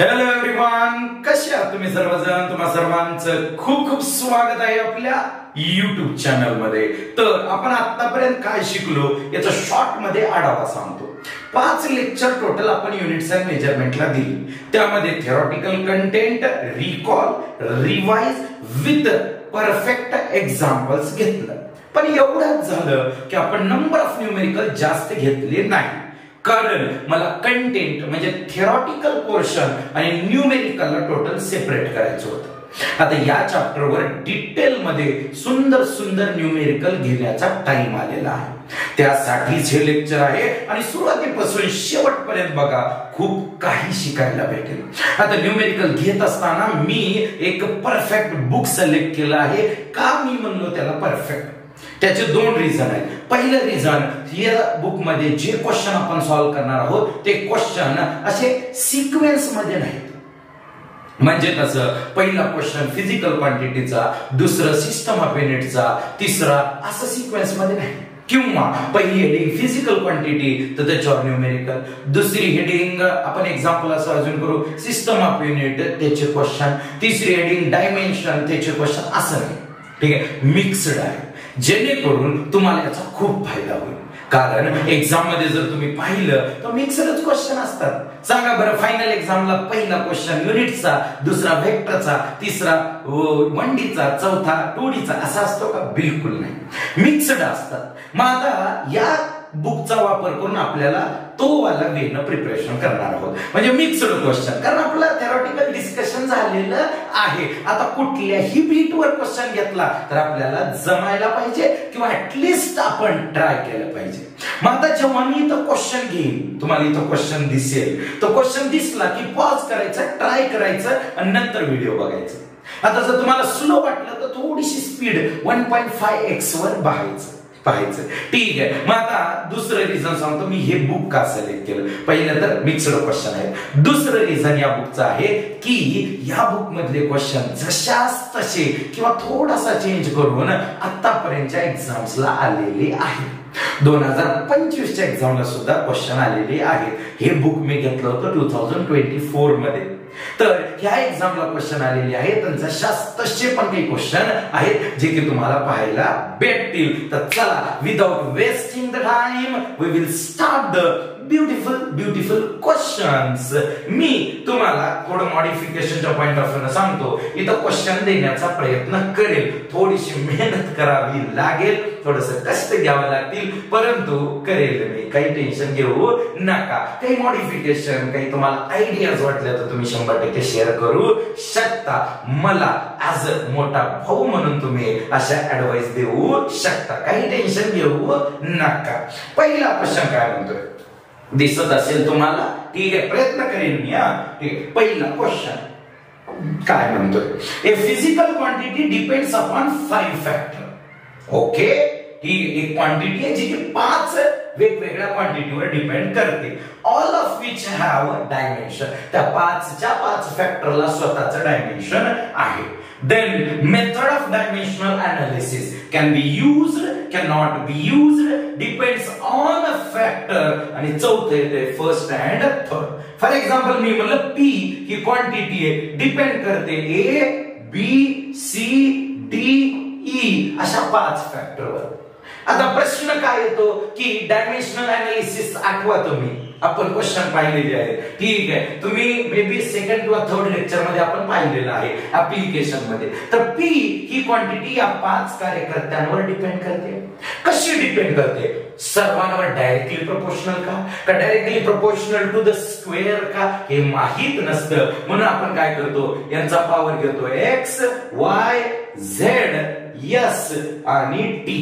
Hello everyone, कसे आहात तुम्ही सर्वजण? तुम्हा सर्वांचं खूप खूप स्वागत आहे आपल्या YouTube चॅनल मध्ये. तर आपण आतापर्यंत काय शिकलो याचा शॉर्ट मध्ये आढावा सांगतो. 5 लेक्चर टोटल आपण युनिट्स अँड मेजरमेंटला दिली. त्यामध्ये theoretical content, recall, revise with perfect examples घेतलं. पण एवढंच झालं की आपण नंबर ऑफ न्यूमेरिकल जास्त घेतले नाही, कारण मला कंटेंट म्हणजे थिओरिटिकल पोर्शन आणि न्यूमेरिकलला टोटल सेपरेट करायचं होतं. आता या चॅप्टरवर डिटेल मध्ये सुंदर सुंदर न्यूमेरिकल घेण्याचा टाइम आलेला आहे. त्यासाठीच हे लेक्चर आहे आणि सुरुवातीपासून शेवटपर्यंत बघा, खूप काही शिकायला भेटेल. आता न्यूमेरिकल घेत असताना मी एक परफेक्ट बुक सिलेक्ट केलं आहे. का मी म्हणलो त्याला परफेक्ट? त्याचे 2 रिझन आहेत. पहिलं रिझन, या बुक मध्ये जे क्वेश्चन आपण सॉल्व्ह करणार आहोत ते क्वेश्चन असे सिक्वेन्स मध्ये नाहीत. म्हणजे कसं, पहिला क्वेश्चन फिजिकल क्वांटिटीचा, दुसरं सिस्टम ऑफ युनिटचा, तिसरा असं सिक्वेन्स मध्ये नाही. किंवा पहिली हेडिंग फिजिकल क्वांटिटी तर त्याच्यावर न्यूमेरिकल, दुसरी हेडिंग आपण एक्झाम्पल असं अजून करू सिस्टम ऑफ युनिट त्याचे क्वेश्चन, तिसरी हेडिंग डायमेन्शन त्याचे क्वेश्चन, असं नाही. ठीक आहे, मिक्सड आहे, जेणेकरून तुम्हाला याचा खूप फायदा होईल. कारण एक्झाम मध्ये जर तुम्ही पाहिलं तर मिक्सडच क्वेश्चन असतात. सांगा बरं, फायनल एक्झामला पहिला क्वेश्चन युनिटचा, दुसरा वेक्टरचा, तिसरा 1Dचा, चौथा 2Dचा असा असतो का? बिलकुल नाही, मिक्सड असतात. मग आता या बुकचा वापर करून आपल्याला तो वाला वेनं प्रिपरेशन करणार आहोत, म्हणजे मिक्सड क्वेश्चन. कारण आपलं थिओरिटिकल डिस्कशन झालेलं आहे. आता कुठल्याही बीटवर क्वेश्चन घेतला तर आपल्याला जमायला पाहिजे किंवा ऍटलीस्ट आपण ट्राय केलं पाहिजे. मग आता जेव्हा मी इथं क्वेश्चन घेईन, तुम्हाला इथं क्वेश्चन दिसेल, तो क्वेश्चन दिसला की पॉज करायचा, ट्राय करायचं आणि नंतर व्हिडिओ बघायचं. आता जर तुम्हाला स्लो वाटलं तर थोडीशी स्पीड 1.5x वर पाहायचं. ठीक आहे. मग आता दुसरं रिझन सांगतो मी हे बुक का सिलेक्ट केलं. पहिलं तर मिक्सड क्वेश्चन आहे. दुसरं रिझन या बुकचं आहे की या बुक मधले क्वेश्चन जशाच तसे किंवा थोडासा चेंज करून आतापर्यंतच्या एक्झाम्सला आलेले आहेत. 2025च्या एक्झामला सुद्धा क्वेश्चन आलेले आहेत. हे बुक मी घेतलं होतं 2024 मध्ये. तर ह्या एक्झामला क्वेश्चन आलेले आहेत आणि जशाच तसे पण काही क्वेश्चन आहेत जे की तुम्हाला पाहायला भेटतील. तर चला, without wasting the time we will start the beautiful questions. मी तुम्हाला थोडं मॉडिफिकेशनच्या पॉइंट ऑफ व्ह्यू सांगतो. इथं क्वेश्चन देण्याचा प्रयत्न करेल, थोडीशी मेहनत करावी लागेल, थोडस कष्ट घ्यावं लागतील, परंतु करेल मी, काही टेन्शन घेऊ नका. काही मॉडिफिकेशन, काही तुम्हाला आयडियाज वाटल्या तर तुम्ही 100% शेअर करू शकता. मला ऍज अ मोठा भाऊ म्हणून तुम्ही अशा ऍडवाइस देऊ शकता. काही टेन्शन घेऊ नका. पहिला क्वेश्चन काय म्हणतोय दिसत असेल तुम्हाला? ठीक आहे, प्रयत्न करेन मी. ठीक आहे, पहिला क्वेश्चन काय म्हणतोय, a physical quantity depends upon 5 factor. Okay, ही एक क्वांटिटी आहे जी की 5 वेगवेगळ्या क्वांटिटीवर डिपेंड करते. All of which have dimension. त्या 5 फॅक्टरला स्वतःचं डायमेन्शन आहे. Then method of dimensional analysis can be used, cannot be used, depends on a factor. आणि चौथे येते first and third. For example मी म्हणलं P ही क्वांटिटी आहे, डिपेंड करते A, B, C, D, E अशा 5 फॅक्टरवर. आता प्रश्न काय येतो की डायमेन्शनल अनालिसिस आठवा तुम्ही, आपण क्वेश्चन पाहिलेले आहेत. ठीक आहे, तुम्ही मे बी सेकंड किंवा थर्ड लेक्चर मध्ये आपण पाहिलेलं आहे ऍप्लिकेशन मध्ये. तर P ही क्वांटिटी या 5 कार्यकर्त्यांवर डिपेंड करते. कशी डिपेंड करते? सर्वांवर डायरेक्टली प्रोपोर्शनल का directly proportional to the square का, हे माहित नसतं. म्हणून आपण काय करतो, यांचा पॉवर घेतो x, y, z, s आणि t.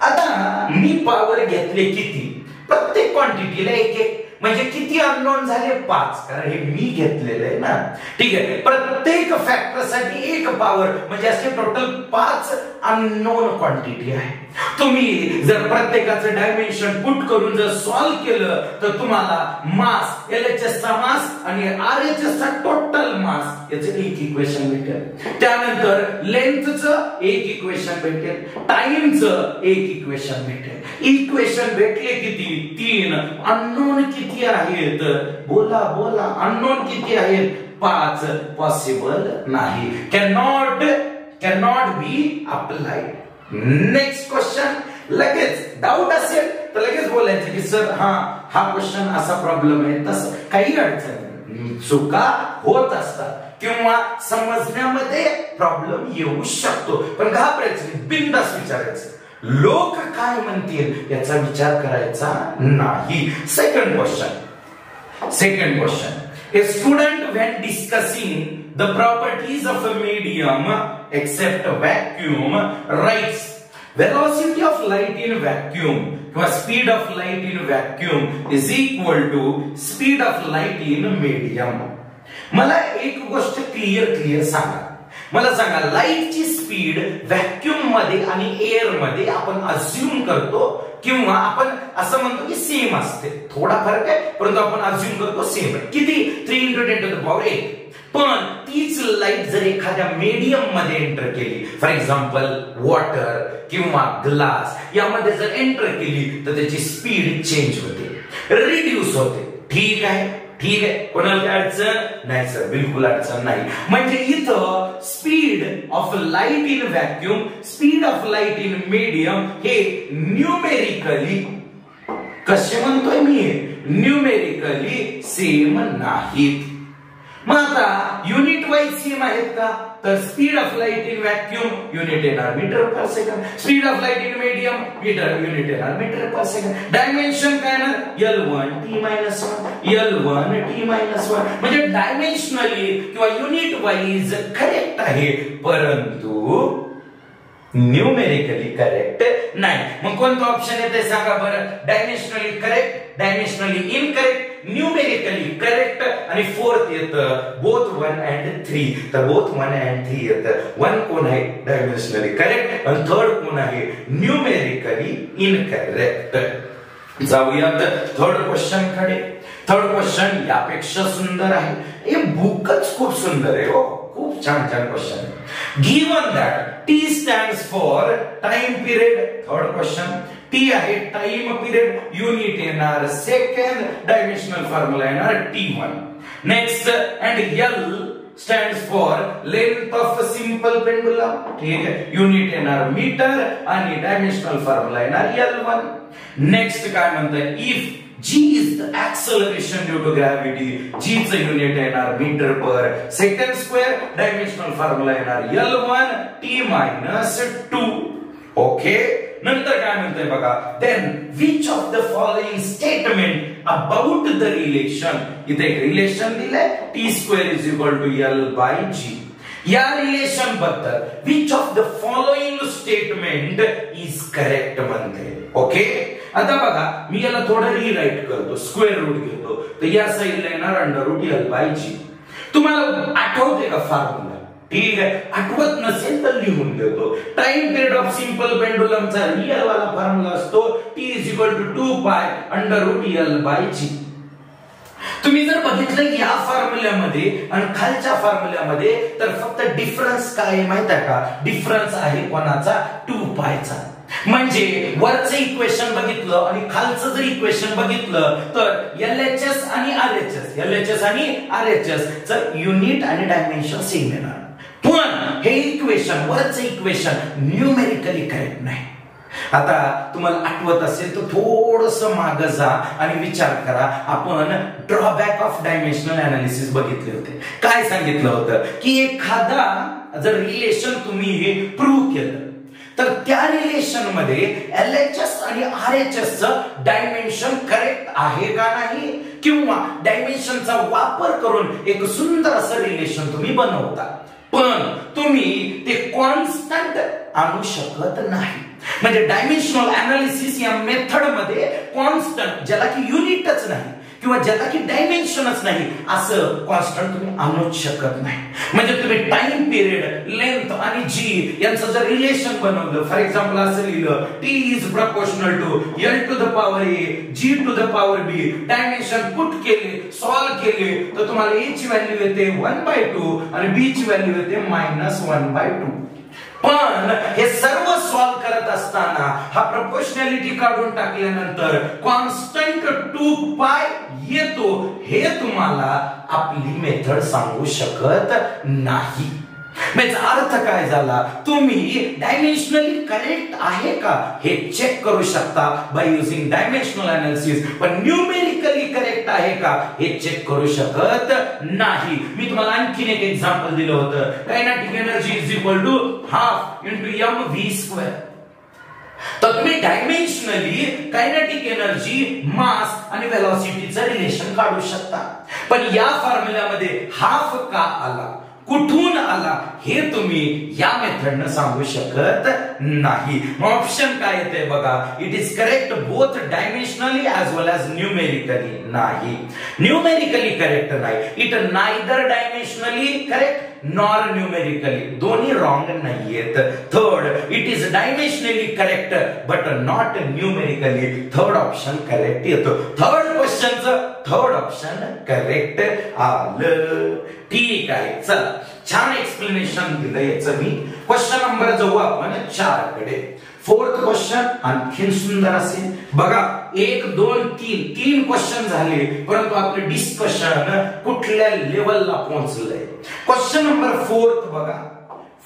आता मी पॉवर घेतले किती? प्रत्येक क्वांटिटीला एक, म्हणजे किती अननोन झाले? 5, कारण हे मी घेतलेलं आहे ना. ठीक आहे, प्रत्येक फॅक्टर साठी 1 पॉवर, म्हणजे असे टोटल 5 अननोन क्वांटिटी आहे. तुम्ही जर प्रत्येकाचं डायमेन्शन पुट करून जर सॉल्व्ह केलं तर तुम्हाला मास, LHS चा मास आणि RHS चा टोटल मास याचं एक इक्वेशन भेटेल. त्यानंतर लेंथचं एक इक्वेशन भेटेल, टाइमचं एक इक्वेशन भेटेल. इक्वेशन भेटले किती? 3. अननोन किती आहेत? बोला बोला, अननोन किती आहेत? 5. पॉसिबल नाही, cannot be applied. Next question. लगेच डाऊट असेल तर लगेच बोलायचं की सर हा क्वेश्चन असा प्रॉब्लेम आहे, तसं काही अडचण नाही. चुका होत असतात किंवा समजण्यामध्ये प्रॉब्लेम येऊ शकतो, पण घाबरायचं, बिनधास्त विचारायचं. लोक काय म्हणतील याचा विचार करायचा नाही. Second question. A student when discussing the properties of a medium except vacuum writes velocity of light in vacuum or speed of light in vacuum is equal to speed of light in medium. मला एक गोष्ट clear सांगा. मला सांगा, लाईटची speed vacuum मध्ये आणि air मध्ये आपण अज्युम करतो किंवा आपण असं म्हणतो की सेम असते. थोडा फरक आहे, परंतु आपण अज्युम करतो सेम आहे. किती? 3 × 10⁸. पण तीच लाईट जर एखाद्या मीडियम मध्ये एंटर केली, फॉर एक्झाम्पल वॉटर किंवा ग्लास, यामध्ये जर एंटर केली तर त्याची स्पीड चेंज होते, रिड्यूस होते. ठीक आहे. कोणाला काय अडचण नाही सर? बिलकुल अडचण नाही. म्हणजे इथं speed of light in vacuum, speed of light in medium हे न्यूमेरिकली कसे म्हणतोय मी? न्यूमेरिकली सेम नाहीत. मग आता युनिट वाईज सेम आहेत का? तर speed of light in vacuum unit येणार metre per second, speed of light in medium unit येणार मीटर पर सेकंड. डायमेन्शन काय येणार? L1 t - 1 L1 t - 1. म्हणजे डायमेन्शनली किंवा युनिट वाईज करेक्ट आहे, परंतु न्यूमेरिकली करेक्ट नाही. मग कोणतं ऑप्शन येते सांगा बरं? डायमेन्शनली करेक्ट, डायमेन्शनली इनकरेक्ट, न्यूमेरिकली करेक्ट आणि फोर्थ येतं बोथ 1 and 3. तर बोथ 1 and 3 येतं. 1 कोण आहे? डायमेन्शनली करेक्ट, आणि थर्ड कोण आहे? Numerically incorrect. जाऊयात थर्ड क्वेश्चन कडे. थर्ड क्वेश्चन यापेक्षा सुंदर आहे. हे बुकच खूप सुंदर आहे हो, खूप छान क्वेश्चन आहे. Given that T stands for time period. Third question. T आहे टाइम पिरियड, युनिट येणार सेकंड, डायमेन्शनल फॉर्म्युला येणार T1. Next, and L stands for length of simple pendulum. ठीक आहे, युनिट येणार मीटर आणि डायमेन्शनल फॉर्म्युला येणार L1. Next काय म्हणताय? If G is the acceleration due to gravity, G चं युनिट येणार metre per second square, dimensional formula येणार L1 t - 2. ओके. नंतर काय म्हणतोय बघा, then which of the following statement about the relation, इथे एक रिलेशन दिलंय T² = L/G. या रिलेशन बद्दल which of the following statement is correct म्हणते. ओके. आता बघा, मी याला थोडं रीराइट करतो, स्क्वेअर रूट घेतो, तर या साइडला येणार √L/G. तुम्हाला आठवते का फॉर्म्युला? ठीक आहे, आठवत नसेल तर लिहून घेतो. टाइम पिरियड ऑफ सिंपल पेंडुलमचा रियल वाला फॉर्म्युला असतो T = 2π √L/G. तुम्ही जर बघितलं या फॉर्म्युल्यामध्ये आणि खालच्या फॉर्म्युल्यामध्ये, तर फक्त डिफरन्स काय आहे माहिती आहे का? डिफरन्स आहे कोणाचा? 2π. म्हणजे वरचं इक्वेशन बघितलं आणि खालचं जर इक्वेशन बघितलं तर LHS आणि RHS चं युनिट आणि डायमेन्शन सेम येणार. पण हे इक्वेशन, वरचं इक्वेशन न्यूमेरिकली करेक्ट नाही. आता तुम्हाला आठवत असेल तर थोडंसं मागे जा आणि विचार करा. आपण ड्रॉबॅक ऑफ डायमेन्शनल अनालिसिस बघितले होते. काय सांगितलं होतं की एखादा जर रिलेशन तुम्ही हे प्रूव्ह केलं तर त्या रिलेशन मध्ये LHS आणि RHS चं डायमेन्शन करेक्ट आहे का नाही, किंवा डायमेन्शनचा वापर करून एक सुंदर असं रिलेशन तुम्ही बनवता, पण तुम्ही ते कॉन्स्टंट आणू शकत नाही. म्हणजे डायमेन्शनल अनालिसिस या मेथड मध्ये कॉन्स्टंट, ज्याला की युनिटच नाही, किंवा ज्याला की डायमेन्शनच नाही असं कॉन्स्टंट तुम्ही आणूच शकत नाही. म्हणजे तुम्ही टाइम पिरियड, लेंथ आणि जी यांचं जर रिलेशन बनवलं, फॉर एक्झाम्पल असं लिहिलं T is proportional to L to the power A G to the power B, dimension put केले, सॉल्व केले तर तुम्हाला ए ची व्हॅल्यू येते 1/2 आणि बी ची व्हॅल्यू येते -1/2. पण हे सर्व सॉल्व करत असताना हा प्रोपोर्शनॅलिटी काढून टाकल्यानंतर कॉन्स्टंट 2π येतो, हे तुम्हाला आपली मेथड सांगू शकत नाही. याचा अर्थ काय झाला, तुम्ही डायमेन्शनली करेक्ट आहे का हे चेक करू शकता बाय युजिंग डायमेन्शनल अनालिसिस, पण न्यूमेरिकली करेक्ट आहे का हे चेक करू शकत नाही. मी तुम्हाला आणखीन एक एक्झाम्पल दिलं होतं, kinetic energy is equal to half into mv². तर तुम्ही डायमेन्शनली कायनेटिक एनर्जी, मास आणि वेलोसिटीचं रिलेशन काढू शकता, पण या फॉर्म्युल्यामध्ये हाफ का आला, कुठून आला हे तुम्ही या मेथडनं सांगू शकत नाही. ऑप्शन काय येते बघा, it is correct both dimensionally as well as numerically. नाही, न्यूमेरिकली करेक्ट नाही. It neither dimensionally correct nor numerically, दोन्ही रॉंग नाहीयेत. Third, it is dimensionally correct but not numerically. Third option correct येतो. थर्ड क्वेश्चनचं third option correct आलं. ठीक आहे, चला छान एक्सप्लेनेशन दिलं याचं मी. क्वेश्चन नंबर जाऊ आपण 4 कडे. फोर्थ क्वेश्चन आणखीन सुंदर असेल बघा. 1 2 3 क्वेश्चन झाले, परंतु आपलं डिस्कशन कुठल्या लेवलला पोहोचलंय. क्वेश्चन नंबर 4 बघा.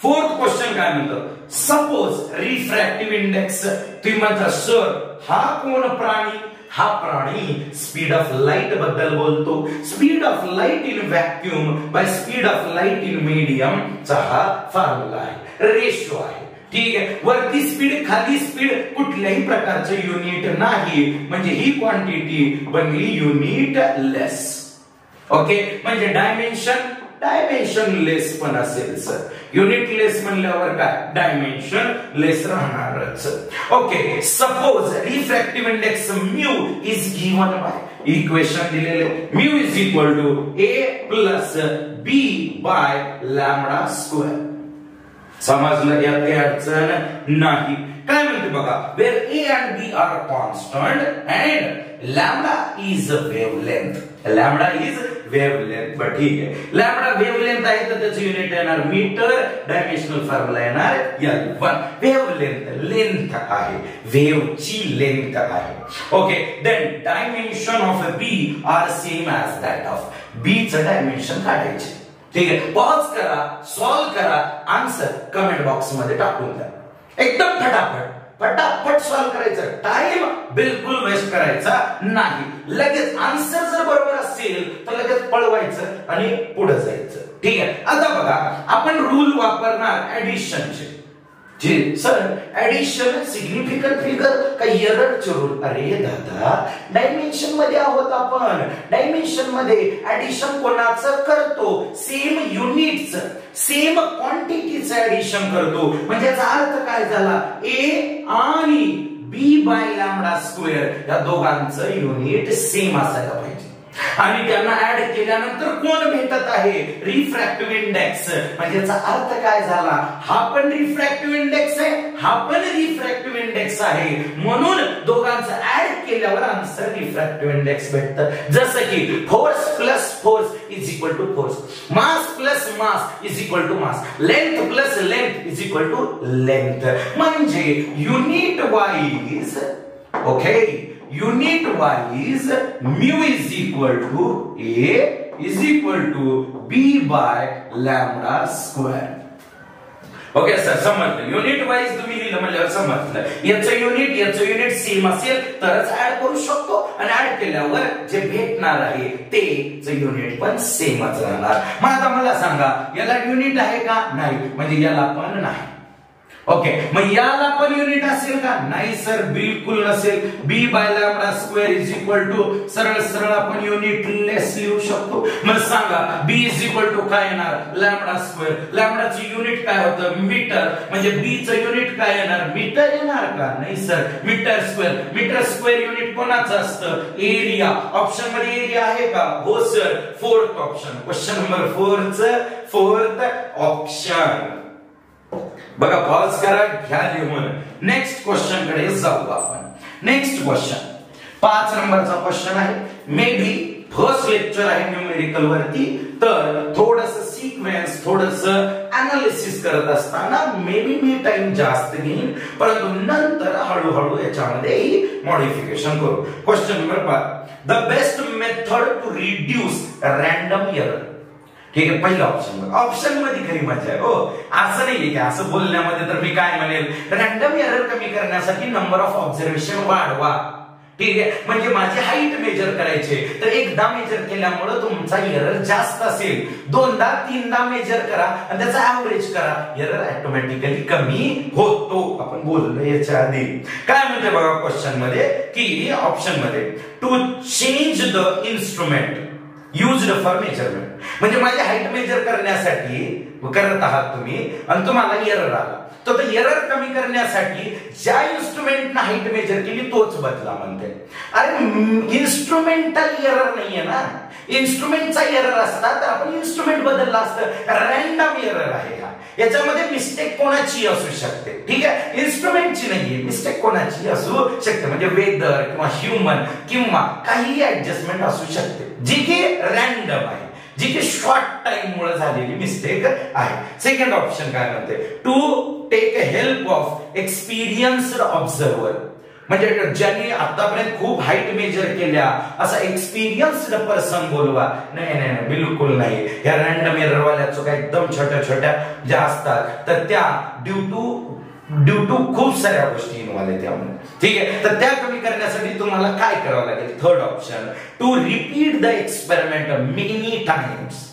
फोर्थ क्वेश्चन काय म्हणतो, सपोज रिफ्रॅक्टिव्ह इंडेक्स. तुम्ही म्हणता सर हा कोण प्राणी, हा प्राणी स्पीड ऑफ लाईट बद्दल बोलतो. Speed of light in vacuum by speed of light in medium चा हा फॉर्म्युला आहे, रेशो आहे. ठीक आहे, वरती स्पीड खाली स्पीड कुठल्याही प्रकारचे युनिट नाही, म्हणजे ही क्वांटिटी बनली युनिट लेस. ओके, म्हणजे डायमेन्शन लेस पण असेल सर. युनिट लेस म्हणल्यावर काय, डायमेन्शन लेस राहणारच. Okay, suppose refractive index mu is given by equation दिलेले, mu is equal to a plus b by lambda square. समजलं, यात काही अडचण नाही. काय म्हणते बघा, where a and b are constant and lambda is wavelength. Lambda is wavelength. But ठीक आहे, लॅम्बडा वेव्हलेंथ आहे तर त्याचं युनिट येणार मीटर, डायमेन्शनल फॉर्म्युला येणार L1. वेव्हलेंथ लेंथ आहे, वेव्हची लेंथ आहे. Okay, then dimension of b are same as that of b चं डायमेन्शन काढायचे. ठीक आहे, पॉज करा, सॉल्व करा, आन्सर कमेंट बॉक्स मध्ये टाकून द्या. एकदम फटाफट सॉल्व करायचं, टाइम बिलकुल वेस्ट करायचा नाही. लगेच आन्सर जर बरोबर असेल तर लगेच पळवायचं आणि पुढे जायचं. ठीक आहे, आता बघा आपण रूल वापरणार ऍडिशनचे. जी सर ऍडिशन सिग्निफिकंट फिगर का एररचे रूल. अरे दादा, डायमेन्शन मध्ये आहोत आपण, डायमेन्शन मध्ये ऍडिशन कोणाचं करतो, सेम युनिटचं, सेम क्वांटिटीचं ऍडिशन करतो. म्हणजे याचा अर्थ काय झाला, ए आणि बी बाय लॅम्बडा स्क्वेअर या दोघांचं युनिट सेम असायला पाहिजे. आणि त्यांना ऍड केल्यानंतर कोण भेटत आहे, रिफ्रॅक्टिव्ह इंडेक्स. म्हणजे याचा अर्थ काय झाला, हा पण रिफ्रॅक्टिव्ह इंडेक्स आहे, हा पण रिफ्रॅक्टिव्ह इंडेक्स आहे, म्हणून दोघांचं ऍड केल्यावर आन्सर रिफ्रॅक्टिव्ह इंडेक्स भेटतं. जसं की force plus force is equal to force, mass plus mass is equal to mass, length plus length is equal to length. म्हणजे unit wise, okay, unit wise mu is equal to a is equal to b by lambda square. Okay sir, समजलं. Unit wise तुम्ही लिहिलं म्हणल्यावर समजलं. याचं unit same असेल तरच add करू शकतो, आणि ऍड केल्यावर जे भेटणार आहे ते युनिट पण सेमच राहणार. मग आता मला सांगा, याला युनिट आहे का, नाही, म्हणजे याला पण नाही. ओके, मग याला पण युनिट असेल का? नाही सर, बिलकुल नसेल. B by lambda square is equal to सरळ सरळ आपण युनिटलेस लिहू शकतो. मग सांगा बी इज इक्वल टू काय येणार? Lambda square. लॅम्बडाचं युनिट काय होतं? मीटर. म्हणजे बी चं युनिट काय येणार? मीटर येणार का? नाही sir, metre square. Metre square unit कोणाचं असतं? एरिया. ऑप्शन मध्ये एरिया आहे का? हो sir, fourth option. Question number 4 चं फोर्थ ऑप्शन. बघा, पॉज करा, घ्या लिहून. नेक्स्ट क्वेश्चन कडे जाऊ आपण. नेक्स्ट क्वेश्चन 5 नंबरचा क्वेश्चन आहे. मे बी फर्स्ट लेक्चर आहे न्यूमेरिकल वरती, तर थोडस सिक्वेन्स, थोडस अनालिसिस करत असताना मे बी मी टाइम जास्त घेईन, परंतु नंतर हळूहळू याच्यामध्ये मॉडिफिकेशन करू. Question number 5, the best method to reduce random error. ठीक आहे, पहिला ऑप्शन. ऑप्शन मध्ये खरी मजा आहे हो, असं नाहीये की असं बोलण्यामध्ये तर मी काय म्हणेल, रॅन्डम एरर कमी करण्यासाठी नंबर ऑफ ऑब्झर्वेशन वाढवा. ठीक आहे, म्हणजे माझी हाईट मेजर करायचे तर एकदा मेजर केल्यामुळे तुमचा एरर जास्त असेल, दोनदा तीनदा मेजर करा आणि त्याचा ऍव्हरेज करा, एरर ऑटोमॅटिकली कमी होतो. आपण बोललो याच्या आधी. काय म्हणते बघा क्वेश्चन मध्ये की ऑप्शन मध्ये to change the instrument used for measurement. म्हणजे माझी हाईट मेजर करण्यासाठी करत आहात तुम्ही आणि तुम्हाला एरर आला, तर एरर कमी करण्यासाठी ज्या इन्स्ट्रुमेंटने हाईट मेजर केली तोच बदला म्हणते. अरे इन्स्ट्रुमेंटल एरर नाहीये ना, इन्स्ट्रुमेंटचा एरर असता तर आपण इन्स्ट्रुमेंट बदलला असतं. रॅन्डम एरर आहे हा, याच्यामध्ये मिस्टेक कोणाची असू शकते. ठीक आहे, इन्स्ट्रुमेंटची नाहीये, मिस्टेक कोणाची असू शकते. म्हणजे वेदर किंवा ह्युमन किंवा काही ऍडजस्टमेंट असू शकते, जी की रॅन्डम आहे, जी की शॉर्ट टाइम मुळे झालेली मिस्टेक आहे. सेकंड ऑप्शन काय म्हणते? To take help of experienced observer. म्हणजे ज्यांनी आतापर्यंत खूप हाईट मेजर केल्या असा एक्सपिरियन्स्ड पर्सन बोलवा. नाही नाही नाही, बिलकुल नाही. या रॅन्डम एरर वाल्याचं काय एकदम छोट्या छोट्या ज्या असतात तर त्या ड्यू टू खूप साऱ्या गोष्टी इन्व्हॉल्व आहेत त्यामुळे. ठीक आहे, तर त्या कमी करण्यासाठी तुम्हाला काय करावं लागेल? Third option, to repeat the experiment many times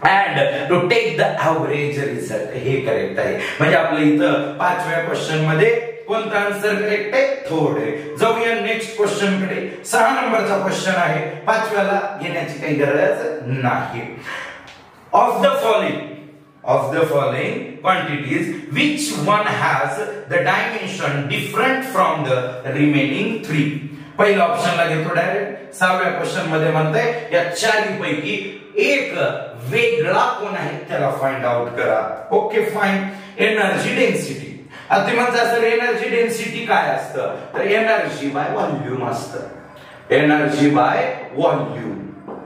and to take the average result. हे करेक्ट आहे. म्हणजे आपलं इथं 5व्या क्वेश्चन मध्ये कोणता आन्सर करेक्ट आहे? थर्ड आहे. जाऊया नेक्स्ट क्वेश्चन कडे. 6 नंबरचा क्वेश्चन आहे, 5व्याला घेण्याची काही गरज नाही. Of the following quantities which one has the dimension different from the remaining 3. पहिल्या ऑप्शनला घेतो डायरेक्ट. 6व्या क्वेश्चन मध्ये म्हणताय या चारीपैकी एक वेगळा कोण आहे त्याला फाइंड आउट करा. Okay fine. Energy density. आता म्हणता सर एनर्जी डेन्सिटी काय असतं? तर एनर्जी बाय व्हॉल्यूम असतं. Energy by volume.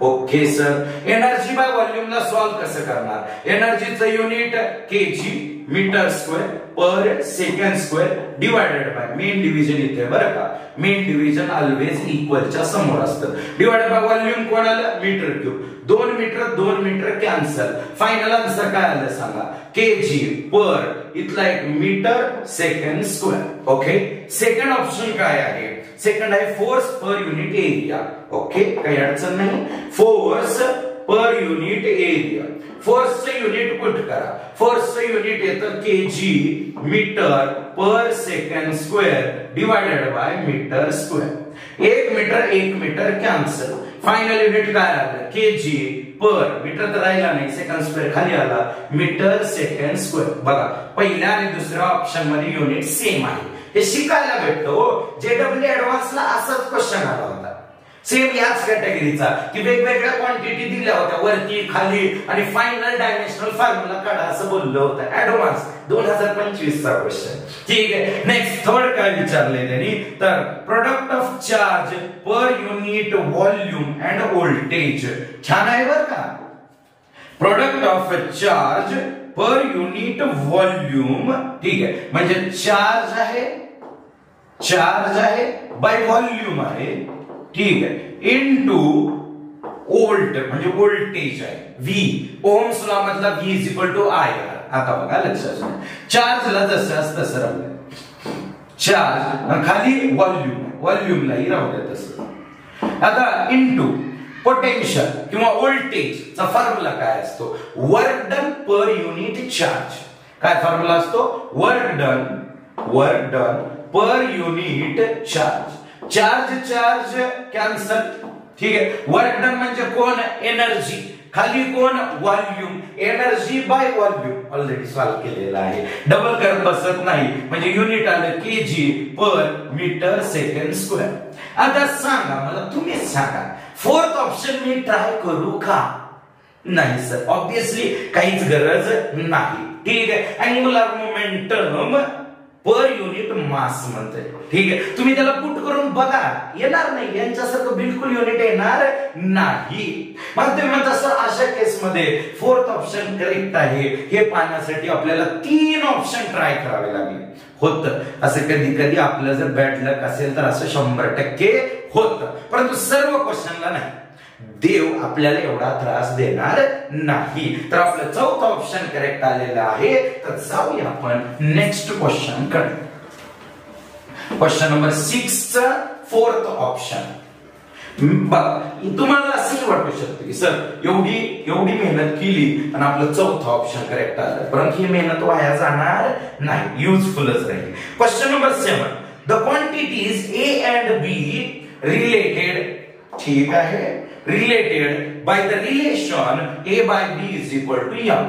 Okay sir, energy by व्हॉल्यूमला सॉल्व कसं करणार? एनर्जीचं unit KG metre square per second square divided by main division इथे बरं का, मेन डिव्हिजन ऑलवेज इक्वलच्या समोर असतं. डिवायडेड बाय व्हॉल्यूम कोण आलं? Metre cube. 2 metre cancel. Final answer काय आलं सांगा? केजी पर इथला एक metre second square. Okay, second option काय आहे? सेकंड आहे force per unit area. Okay, काही अडचण नाही. Force per unit area. फोर्सचं युनिट पुट करा. फोर्सचं युनिट येतं KG metre per second square divided by metre square. 1 metre cancel. Final unit काय आलं? केजी पर मीटर तर राहिला नाही, सेकंड स्क्वेअर खाली आला, मीटर सेकंड स्क्वेअर. बघा, पहिल्या आणि दुसऱ्या ऑप्शन मध्ये युनिट सेम आहे. हे शिकायला भेटतो. जेडब्ल्यू ऍडव्हान्सला असाच क्वेश्चन आला होता, सेम याच कॅटेगरीचा, की वेगवेगळ्या क्वांटिटी दिल्या होत्या वरती खाली आणि फायनल डायमेन्शनल फॉर्म्युला काढा असं बोललं होतं. ऍडव्हान्स 2025 चा क्वेश्चन. ठीक आहे, नेक्स्ट थर्ड काय विचारले त्यांनी? तर product of charge per unit volume and voltage. छान आहे बरं का. Product of charge per unit volume. ठीक आहे, म्हणजे चार्ज आहे बाय व्हॉल्यूम आहे. ठीक आहे, इनटू वोल्ट म्हणजे व्होल्टेज आहे. व्ही ओम्स लॉ मधला V is equal to I R. आता बघा लक्षात, चार्जला जसं असतं सर आपल्याला चार्ज खाली व्हॉल्यूमलाही राहू द्या तसं. आता इनटू पोटेन्शियल किंवा व्होल्टेजचा फॉर्म्युला काय असतो? Work done per unit charge. काय फॉर्म्युला असतो? Work done per unit charge. Charge cancel. ठीक आहे. वर्क डन म्हणजे कोण? एनर्जी. खाली कोण? Volume. Energy by volume already solve केलेला आहे, डबल करत बसत नाही. म्हणजे युनिट आलं KG per metre second square. आता सांगा मला, तुम्हीच सांगा, फोर्थ ऑप्शन मी ट्राय करू का? नाही सर, ऑब्विसली काहीच गरज नाही. ठीक आहे. अँग्युलर मोमेंटम पर युनिट मास म्हणते. ठीक आहे. तुम्ही त्याला पुट करून बघा, येणार नाही, यांच्यासारखं बिलकुल युनिट येणार नाही. मग तुम्ही म्हणता सर अशा केसमध्ये फोर्थ ऑप्शन करेक्ट आहे हे पाहण्यासाठी आपल्याला 3 ऑप्शन ट्राय करावे लागले. होतं असं, कधी कधी आपलं जर बॅड लक असेल तर असं 100% होतं, परंतु सर्व क्वेश्चनला नाही. देव आपल्याला एवढा त्रास देणार नाही. तर आपलं चौथा ऑप्शन करेक्ट आलेला आहे. तर जाऊया आपण नेक्स्ट क्वेश्चन कडे. क्वेश्चन नंबर 6 चा फोर्थ ऑप्शन. तुम्हाला असंही वाटू शकतं की सर एवढी मेहनत केली आणि आपलं चौथा ऑप्शन करेक्ट आलं, परंतु ही मेहनत वाया जाणार नाही, युजफुलच राहील. Question number 7. The quantities A and be related. ठीक आहे. Related by the relation a by b is equal to m.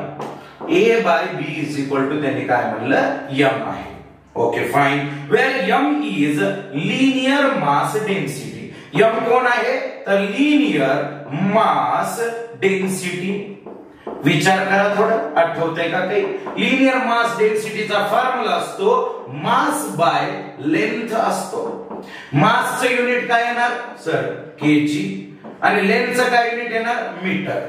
a by b is equal to त्यांनी काय म्हणलं? m आहे. Okay fine. Where m is linear mass density. m कोण आहे? तर linear mass density. विचार करा थोडं, आठवतंय का काही? लिनियर मास डेन्सिटीचा फॉर्म्युला असतो मास बाय लेंथ असतो. मासचं युनिट काय येणार सर? केजी. आणि लेंथचं काय युनिट येणार? मीटर.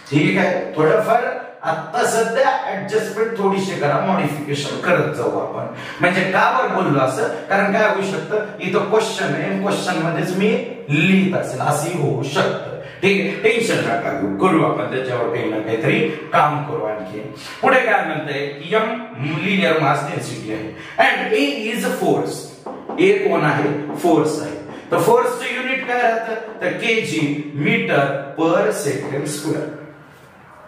ठीक आहे. थोडंफार आता सध्या ऍडजस्टमेंट थोडीशी करा, मॉडिफिकेशन करत जाऊ आपण. म्हणजे का बरं बोललो असं? कारण काय होऊ शकतं, इथं क्वेश्चन आहे, क्वेश्चन मध्येच मी लिहित असेल, असंही होऊ शकतं. ठीक आहे. टेन्शन नका घेऊ, करू आपण त्याच्यावर काही ना काहीतरी काम करू. आणखी पुढे काय म्हणतंय? एम लिनियर मास डेन्सिटी आहे अँड ए इज फोर्स. ए कोण आहे? फोर्स आहे. तर फोर्सचं युनिट काय राहतं? तर KG metre per second square.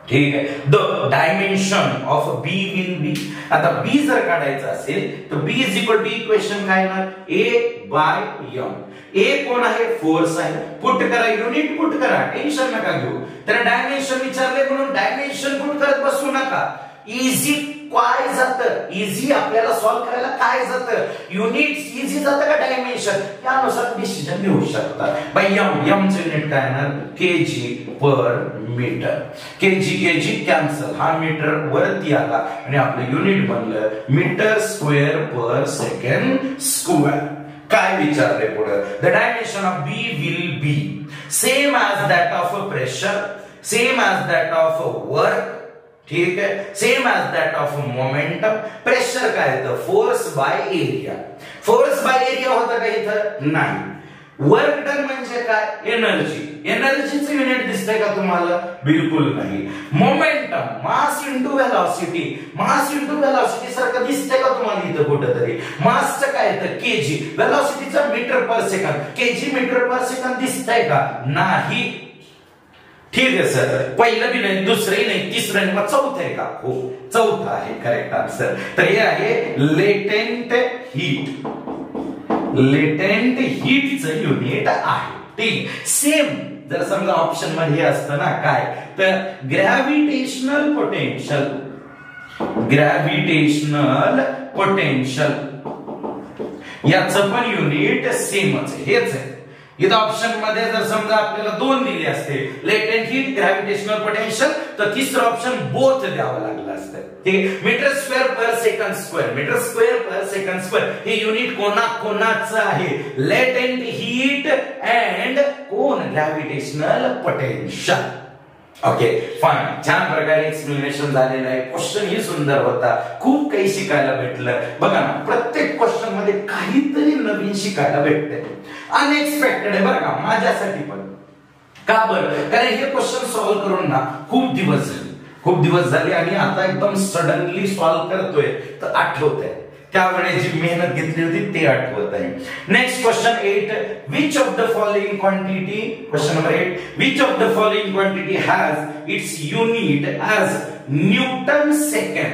ठीक आहे. The dimension of b in b. आता बी जर काढायचं असेल तर b is equal to equation काय येणार? ए बाय एम. ए कोण आहे? फोर्स आहे. पुट करा, युनिट पुट करा, टेन्शन नका घेऊ. तर डायमेन्शन विचारले म्हणून डायमेन्शन पुट करत बसू नका. इझी काय जातं? इझी आपल्याला सॉल्व्ह करायला काय जातं? युनिट इझी जातं का डायमेन्शन? यानुसार डिसिजन घेऊ शकता. बाय एम चे युनिट काय येणार? KG per metre. KG cancel, हा मीटर वरती आला आणि आपलं युनिट बनलं metre square per second square. काय विचारले पुढे? The dimension of B will be same as that of pressure, same as that of work. ठीक आहे. Same as that of momentum. Pressure काय येतं? Force by area. Force by area होता का इथं? नाही. वर्क डन म्हणजे काय? एनर्जी. एनर्जीचं युनिट दिसतंय का तुम्हाला? बिलकुल नाही. Momentum mass into velocity. Mass into velocity सारखं दिसतंय का तुम्हाला इथं कुठेतरी? मासचं काय येतं? KG. वेलॉसिटीचं metre per second. KG metre per second दिसतंय का? नाही. ठीक आहे सर. पहिलं बी नाही, दुसरंही नाही, तिसरं नाही, मग चौथं आहे का? हो, चौथं आहे करेक्ट आन्सर. तर हे आहे लेटेंट हीट. लेटेंट हीटचं युनिट आहे. ठीक. सेम जर समजा ऑप्शन मध्ये असतं ना काय, तर ग्रॅव्हिटेशनल पोटेन्शियल. ग्रॅव्हिटेशनल पोटेन्शियल याचं पण युनिट सेमच आहे, हेच आहे. इथं ऑप्शन मध्ये जर समजा आपल्याला 2 दिले असते, लेटेंट हीट, ग्रॅव्हिटेशनल पोटेन्शियल, तर तिसरं ऑप्शन बोथ द्यावं लागलं असतं. ठीक. Metre square per second square. Metre square per second square हे युनिट कोणाचं आहे? लेटेंट हीट अँड कोण? Gravitational potential. Okay fine. छान प्रकारे एक्सप्लेनेशन झालेलं आहे. क्वेश्चन ही सुंदर होता, खूप काही शिकायला भेटलं. बघा ना, प्रत्येक क्वेश्चन मध्ये काहीतरी नवीन शिकायला भेटते. अनएक्सपेक्टेड आहे बरं का, माझ्यासाठी पण. का बरं? कारण हे क्वेश्चन सॉल्व्ह करून ना खूप दिवस झाले आणि आता एकदम सडनली सॉल्व्ह करतोय तर आठवत आहे. त्यावेळेस जी मेहनत घेतली होती ते आठवत आहे. Next question 8. Which of the following quantity. Question number 8. Which of the following quantity has its unit as Newton second.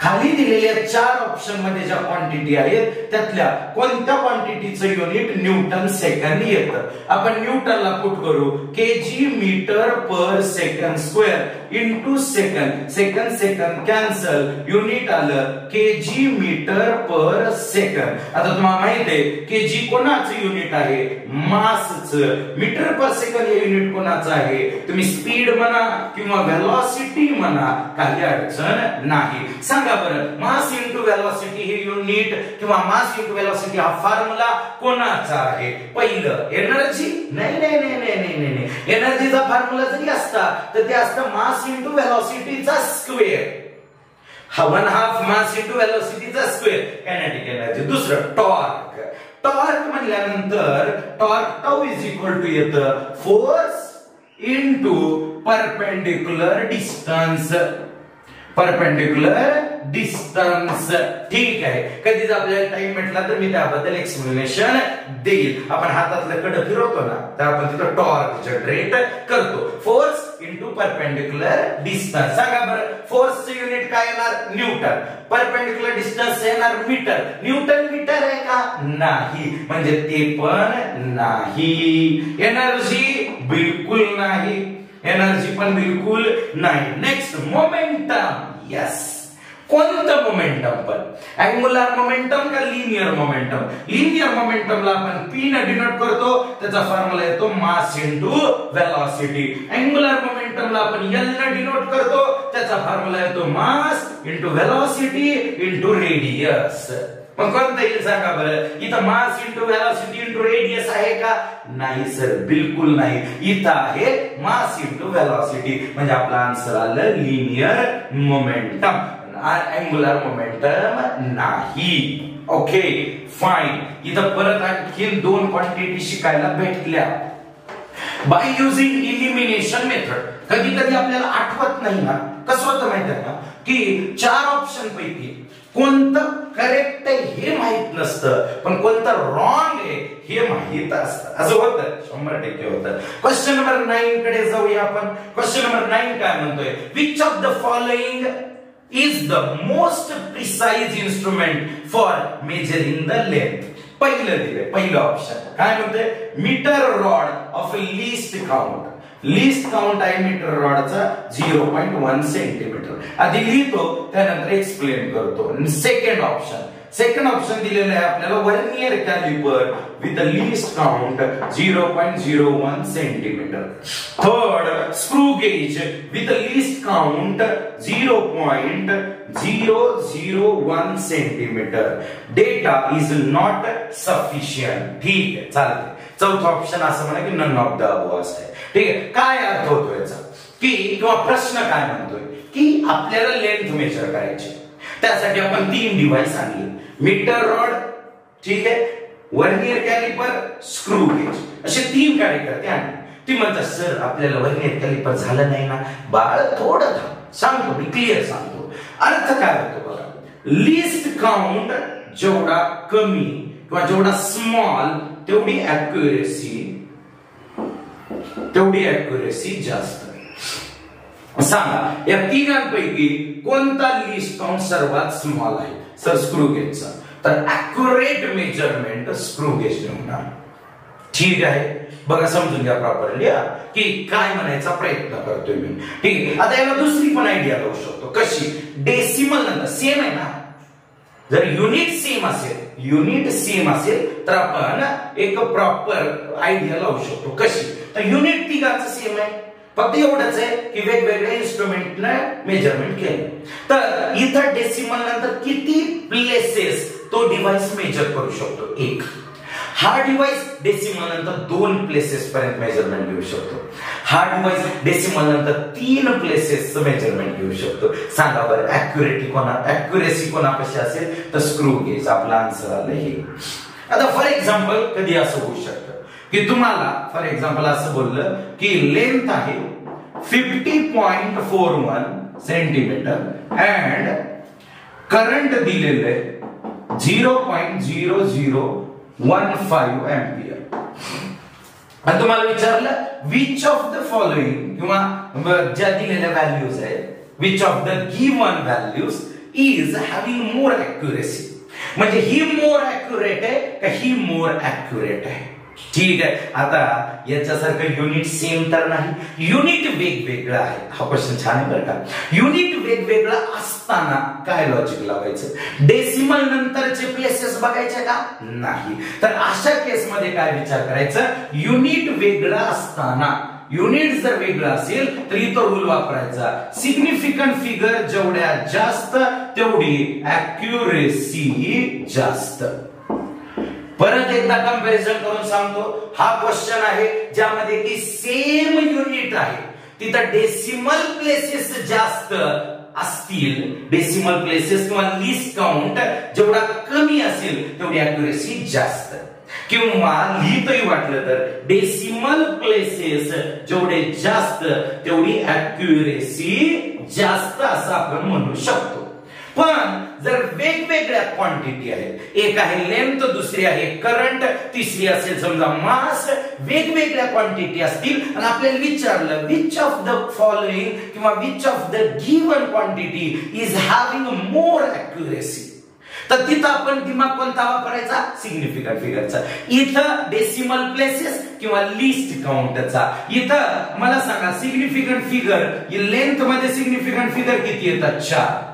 खाली दिलेल्या 4 ऑप्शन मध्ये ज्या क्वांटिटी आहेत त्यातल्या कोणत्या क्वांटिटीचं युनिट न्यूटन सेकंद येतं. आपण न्यूटनला पुट करू KG metre per second square into second. Second cancel, unit आलं केजी मीटर पर सेकंड. आता तुम्हाला माहित आहे केजी कोणाचं युनिट आहे? मासचं. मीटर पर सेकंड हे युनिट कोणाचं आहे? तुम्ही स्पीड म्हणा किंवा व्हेलॉसिटी म्हणा, काही अडचण नाही. सांगा बरं, मास इंटू व्हेलॉसिटी हे युनिट किंवा मास इंटू व्हेलॉसिटी हा फॉर्म्युला कोणाचा आहे? पहिलं एनर्जी? नाही नाही नाही नाही नाही नाही. एनर्जीचा फॉर्म्युला जरी असता तर ते असतं मास इंटू व्हेलॉसिटीचा स्क्वेअर. हा 1/2 मास इंटू व्हेलॉसिटीचा स्क्वेअर, कायनेटिक एनर्जी. दुसरं टॉर्क. टॉर्क म्हणल्यानंतर torque tau is equal to येतं force into perpendicular distance. Perpendicular distance. ठीक आहे. कधीच आपल्याला टाइम भेटला तर मी त्याबद्दल एक्सप्लेनेशन देईल. आपण हातातलं कडं फिरवतो ना तर आपण तिथं टॉर्क जनरेट करतो. Force into perpendicular distance. सांगा बरं, फोर्सचं युनिट काय येणार? न्यूटन. परपेंडिक्युलर डिस्टन्स येणार मीटर. न्यूटन मीटर आहे का? नाही. म्हणजे ते पण नाही. एनर्जी बिलकुल नाही. एनर्जी पण बिलकुल नाही. Next momentum. यस, कोणतं मोमेंटम? पण अँगुलर मोमेंटम का लिनियर मोमेंटम? लिनियर मोमेंटमला आपण p ने डिनोट करतो, त्याचा फॉर्म्युला येतो मास इनटू वेलोसिटी. अँगुलर मोमेंटमला आपण l ने डिनोट करतो, त्याचा फॉर्म्युला येतो mass into velocity into radius. मग कोणतं येईल सांगा बरं? इथं mass into velocity into radius आहे का? नाही सर, बिलकुल नाही. इथं आहे मास इंटू व्हेलॉसिटी. म्हणजे आपला आन्सर आलं लिनियर मोमेंटम. अँगुलर मोमेंटम नाही. Okay fine. इथं परत आणखीन 2 क्वांटिटी शिकायला भेटल्या. By using elimination method. कधी कधी आपल्याला आठवत नाही ना, कसं होतं माहिती आहे का, की 4 ऑप्शन पैकी कोणतं करेक्ट आहे हे माहित नसतं, पण कोणतं रॉंग आहे हे माहित असतं. असं होतं, 100% होतं. क्वेश्चन नंबर 9 कडे जाऊया आपण. क्वेश्चन नंबर 9 काय म्हणतोय? Which of the following is the most precise instrument for measuring the length. पहिलं दिले, पहिलं ऑप्शन काय म्हणतोय? Metre rod of least count. Least count आहे मीटर रॉडचा 0.1 सेंटीमीटर. आधी लिहितो त्यानंतर एक्सप्लेन करतो. सेकंड ऑप्शन दिलेलं आहे आपल्याला vernier calliper with least count 0.01 centimetre. Third screw gauge with least count 0.001 centimetre. Data is not sufficient. ठीक आहे, चालते. चौथा ऑप्शन असं म्हणा की नन ऑफ द अबोव असते. ठीक आहे. काय अर्थ होतो याचा? की किंवा प्रश्न काय म्हणतोय की आपल्याला लेंथ मेजर करायची. त्यासाठी आपण 3 डिव्हाइस आणले. मीटर रॉड, ठीक आहे, वर्नियर कॅलिपर, स्क्रू गेज, असे 3 कार्यकर्ते आणले. ती म्हणतात सर आपल्याला वर्नियर कॅलिपर झालं नाही ना. बाळ थोडं थांब, सांगतो मी, क्लिअर सांगतो. अर्थ काय होतो बघा. लीस्ट काउंट जेवढा कमी किंवा जेवढा स्मॉल तेवढी ॲक्युरेसी जास्त. सांगा या 3 कोणता लीस्ट काउंट सर्वात स्मॉल आहे? सर स्क्रू गेजचा. तर ॲक्युरेट मेजरमेंट स्क्रू गेज होणार. ठीक आहे, बघा समजून घ्या प्रॉपरली की काय म्हणायचा प्रयत्न करतोय मी. ठीक आहे. आता याला दुसरी पण आयडिया लावू शकतो. कशी? डेसिमल नंतर सेम आहे ना. जर युनिट सेम असेल तर आपण एक प्रॉपर आयडिया लावू शकतो. कशी? तर युनिट तिघांचं सेम आहे, फक्त एवढंच आहे की वेगवेगळ्या इन्स्ट्रुमेंटने मेजरमेंट केलं. तर इथं डेसिमल नंतर किती प्लेसेस तो डिव्हाइस मेजर करू शकतो? 1. हा डिव्हाइस डेसिमल नंतर 2 प्लेसेस पर्यंत मेजरमेंट घेऊ शकतो. हा डिव्हाइस डेसिमल नंतर 3 प्लेसेसचं मेजरमेंट घेऊ शकतो. सांगा बरं ॲक्युरेसी कोणापाशी असेल? तर स्क्रू गेज. आपला आन्सर आलं हे. आता फॉर एक्झाम्पल कधी असं होऊ शकतं की तुम्हाला फॉर एक्झाम्पल असं बोललं की लेंथ आहे 50.41 सेंटीमीटर अँड करंट दिलेलं आहे 0.0015 एम्पियर. आणि तुम्हाला विचारलं विच ऑफ द फॉलोइंग किंवा ज्या दिलेल्या व्हॅल्यूज आहेत, which of the given values is having more accuracy. म्हणजे ही मोर ॲक्युरेट आहे का ही मोर ॲक्युरेट आहे. ठीक आहे. आता याच्यासारखं युनिट सेम तर नाही, युनिट वेगवेगळं आहे. हा क्वेश्चन छान आहे बरं का. युनिट वेगवेगळं असताना काय लॉजिक लावायचं? डेसिमल नंतरचे प्लेसेस बघायचे का? नाही. तर अशा केसमध्ये काय विचार करायचं? युनिट वेगळं असताना, युनिट जर वेगळं असेल तर इथं रूल वापरायचा, सिग्निफिकंट फिगर जेवढ्या जास्त तेवढी ॲक्युरेसी जास्त. परत एकदा कंपॅरिझन करून सांगतो. हा क्वेश्चन आहे ज्यामध्ये की सेम युनिट आहे, तिथं डेसिमल प्लेसेस जास्त असतील, डेसिमल प्लेसेस किंवा लीस्ट काउंट जेवढा कमी असेल तेवढी ॲक्युरेसी जास्त, किंवा लिहितही वाटलं तर डेसिमल प्लेसेस जेवढे जास्त तेवढी ॲक्युरेसी जास्त असं आपण म्हणू शकतो. पण जर वेगवेगळ्या क्वांटिटी आहेत, एक आहे लेंथ, दुसरी आहे करंट, तिसरी असेल समजा मास, वेगवेगळ्या क्वांटिटी असतील आणि आपल्याला विचारलं विच ऑफ द फॉलोइंग किंवा which of the given quantity is having more accuracy, तर तिथं आपण दिमाग कोणता वापरायचा? सिग्निफिकंट फिगरचा. इथं डेसिमल प्लेसेस किंवा लीस्ट काउंटचा. इथं मला सांगा सिग्निफिकंट फिगर, लेंथ मध्ये सिग्निफिकंट फिगर किती येतात? 4.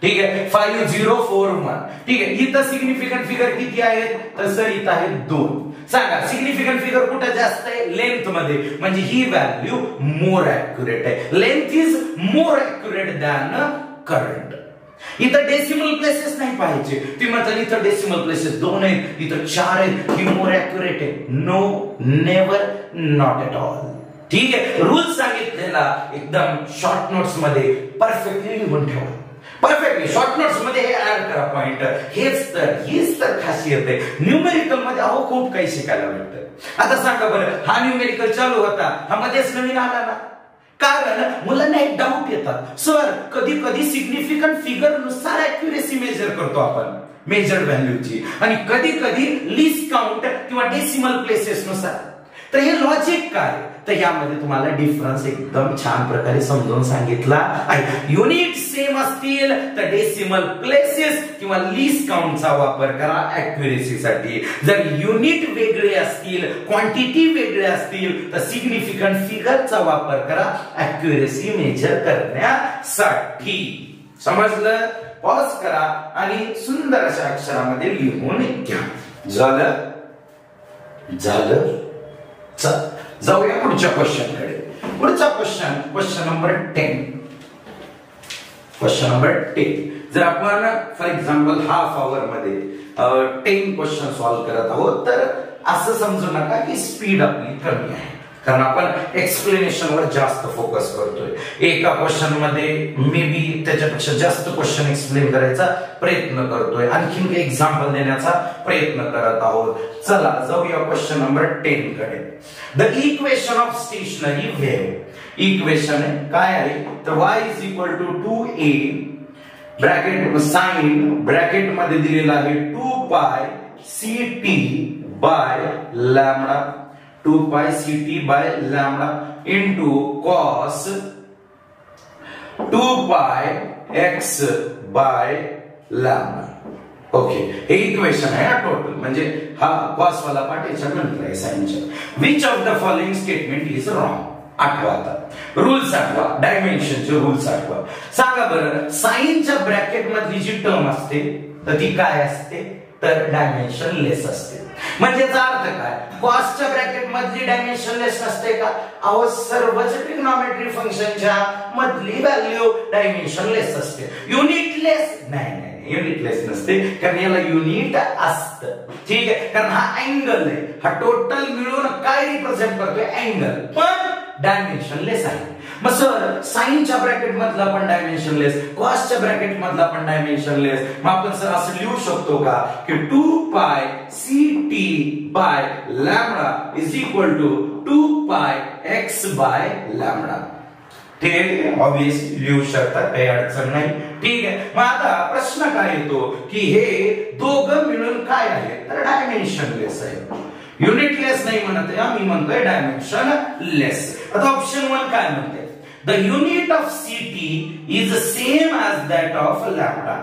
ठीक आहे. 5041. ठीक आहे. इथं सिग्निफिकंट फिगर किती आहेत? तर सर इथं आहेत 2. सांगा सिग्निफिकंट फिगर कुठे जास्त आहे? लेंथ मध्ये. म्हणजे ही व्हॅल्यू मोर ॲक्युरेट आहे. Length is more accurate than current. इथं डेसिमल प्लेसेस नाही पाहिजे. तुम्ही म्हणता इथं डेसिमल प्लेसेस 2 आहेत, इथं 4 आहेत, ही मोर ॲक्युरेट आहे. No, never, not at all. ठीक आहे. रूल सांगितलेला एकदम शॉर्ट नोट्स मध्ये परफेक्टली लिहून ठेवा. परफेक्टली शॉर्ट नोट्स मध्ये हे ऍड करा पॉइंट. हीच तर खासियत आहे. न्यूमेरिकल मध्ये अहो खूप काही शिकायला मिळतं. आता सांगा बरं, हा न्यूमेरिकल चालू होता, हा मध्येच नवीन आला ना? कारण मुलांना एक डाऊट येतात, सर कधी कधी सिग्निफिकंट फिगर नुसार ॲक्युरेसी मेजर करतो आपण, मेजर्ड व्हॅल्यूची, आणि कधी कधी लीस्ट काउंट किंवा डेसिमल प्लेसेस नुसार. तर हे लॉजिक काय? तर यामध्ये तुम्हाला डिफरन्स एकदम छान प्रकारे समजावून सांगितला आहे. युनिट सेम असतील तर डेसिमल प्लेसेस किंवा लीस्ट काउंटचा वापर करा ॲक्युरेसीसाठी. जर युनिट वेगळे असतील, क्वांटिटी वेगळे असतील तर सिग्निफिकंट फिगरचा वापर करा ॲक्युरेसी मेजर करण्यासाठी. समजलं? पॉज करा आणि सुंदर अशा अक्षरामध्ये लिहून घ्या. झालं. जाऊया पुढच्या क्वेश्चन कडे. पुढचा क्वेश्चन नंबर 10. Question number 10. जर आपण फॉर एक्झाम्पल हाफ आवर मध्ये 10 क्वेश्चन सॉल्व्ह करत आहोत तर असं समजू नका की स्पीड आपली कमी आहे, कारण आपण एक्सप्लेनेशन वर जास्त फोकस करतोय. एका क्वेश्चन मध्ये मे बी त्याच्यापेक्षा जास्त क्वेश्चन एक्सप्लेन करायचा प्रयत्न करतोय, आणखीन काही एक्झाम्पल देण्याचा प्रयत्न करत आहोत. चला जाऊया क्वेश्चन नंबर 10 कडे. The equation of stationary wave. Equation काय आहे? तर y is equal to 2a bracket sine bracket मध्ये दिलेला आहे 2 pi ct by lambda, 2 pi ct by lambda into cos 2 pi x by lambda. Okay, हे equation आहे total, म्हणजे हा cos वाला पार्ट याच्या नंतर आहे साइनच्या. Which of the following statement is wrong? आठवा. आता रूल्स आठवा, डायमेन्शनचे रूल्स आठवा. सांगा बरं, साइनच्या ब्रॅकेट मधली जी टर्म असते तर ती काय असते? तर डायमेन्शन लेस असते. म्हणजे याचा अर्थ काय? कॉसच्या ब्रॅकेट मधली डायमेन्शन लेस नसते का? अहो सर्वच ट्रिग्नोमेट्री फंक्शनच्या मधली व्हॅल्यू डायमेन्शन लेस असते. युनिट लेस नाही, युनिट लेस नसते, कारण याला युनिट असतं. ठीक आहे, कारण हा अँगल आहे, हा टोटल मिळून काय रिप्रेझेंट करतोय? अँगल, पण डायमेन्शन लेस आहे. मग सर साइनच्या ब्रॅकेट मधला पण डायमेन्शन लेस, कॉसच्या ब्रॅकेट मधला पण डायमेन्शन लेस, मग आपण सर असं लिहू शकतो का की 2 pi ct by lambda is equal to 2 pi x by lambda. ठीक आहे, ऑब्वियसली लिहू शकता, काही अडचण नाही. ठीक आहे, मग आता प्रश्न काय येतो की हे दोघं मिळून काय आहे? तर डायमेन्शन लेस आहे. युनिट लेस नाही म्हणत आहे, मी म्हणतोय डायमेन्शन लेस. आता ऑप्शन 1 काय म्हणते? The unit of CT is same as that of lambda.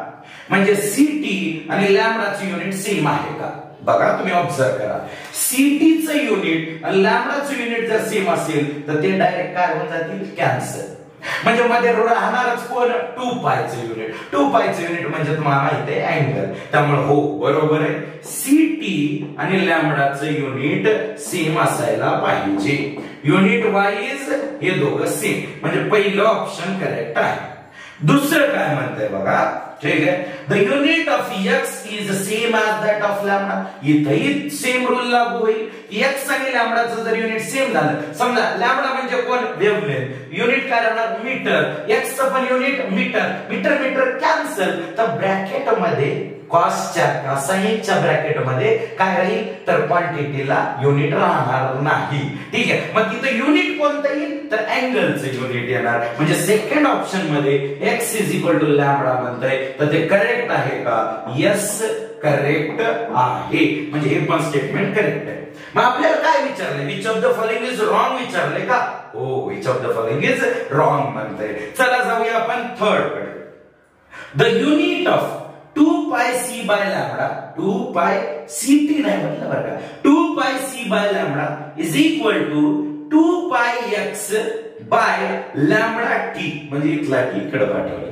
म्हणजे सीटी आणि लॅम्बडाचं युनिट सेम आहे का बघा, तुम्ही ऑब्झर्व करा. सीटीचं युनिट आणि लॅम्बडाचं युनिट जर सेम असेल तर ते डायरेक्ट काय होऊन जातील, कॅन्सल. म्हणजे मध्ये राहणारच कोण, 2 पायचं युनिट. 2 पायचं युनिट म्हणजे तुम्हाला माहिती आहे अँगल. त्यामुळे हो बरोबर आहे, सीटी आणि लॅम्बडाचं युनिट सेम असायला पाहिजे. युनिट वाईज हे दोघं सेम, म्हणजे पहिलं ऑप्शन करेक्ट आहे. दुसरं काय म्हणतंय बघा, ठीक आहे. The unit of x is same as that of lambda. इथेही सेम रूल लागू होईल. एक्स आणि लॅम्बडाचं जर युनिट सेम झालं, समजा लॅम्बडा म्हणजे कोण, वेव्हलेंथ, युनिट काय राहणार, मीटर. एक्सचं पण unit metre. Metre metre cancel, तर ब्रॅकेट मध्ये कॉसच्या साइनच्या ब्रॅकेट मध्ये काय राहील, तर क्वांटिटीला युनिट राहणार नाही. ठीक आहे. मग तिथं युनिट कोणतं येईल, तर अँगलचं युनिट येणार. म्हणजे सेकंड ऑप्शन मध्ये X is equal to lambda म्हणतंय, तर ते करेक्ट आहे का, यस करेक्ट आहे. म्हणजे हे पण स्टेटमेंट करेक्ट आहे. मग आपल्याला काय विचारलंय, which of the following is wrong विचारलंय का, हो which of the following is wrong म्हणतंय. चला जाऊया आपण थर्ड कडे. The unit of 2 pi C by lambda, 2 pi C T नाही म्हटलं बरं का, 2 pi C by lambda is equal to 2 pi x by lambda T. म्हणजे इथला टी इकडे पाठवला,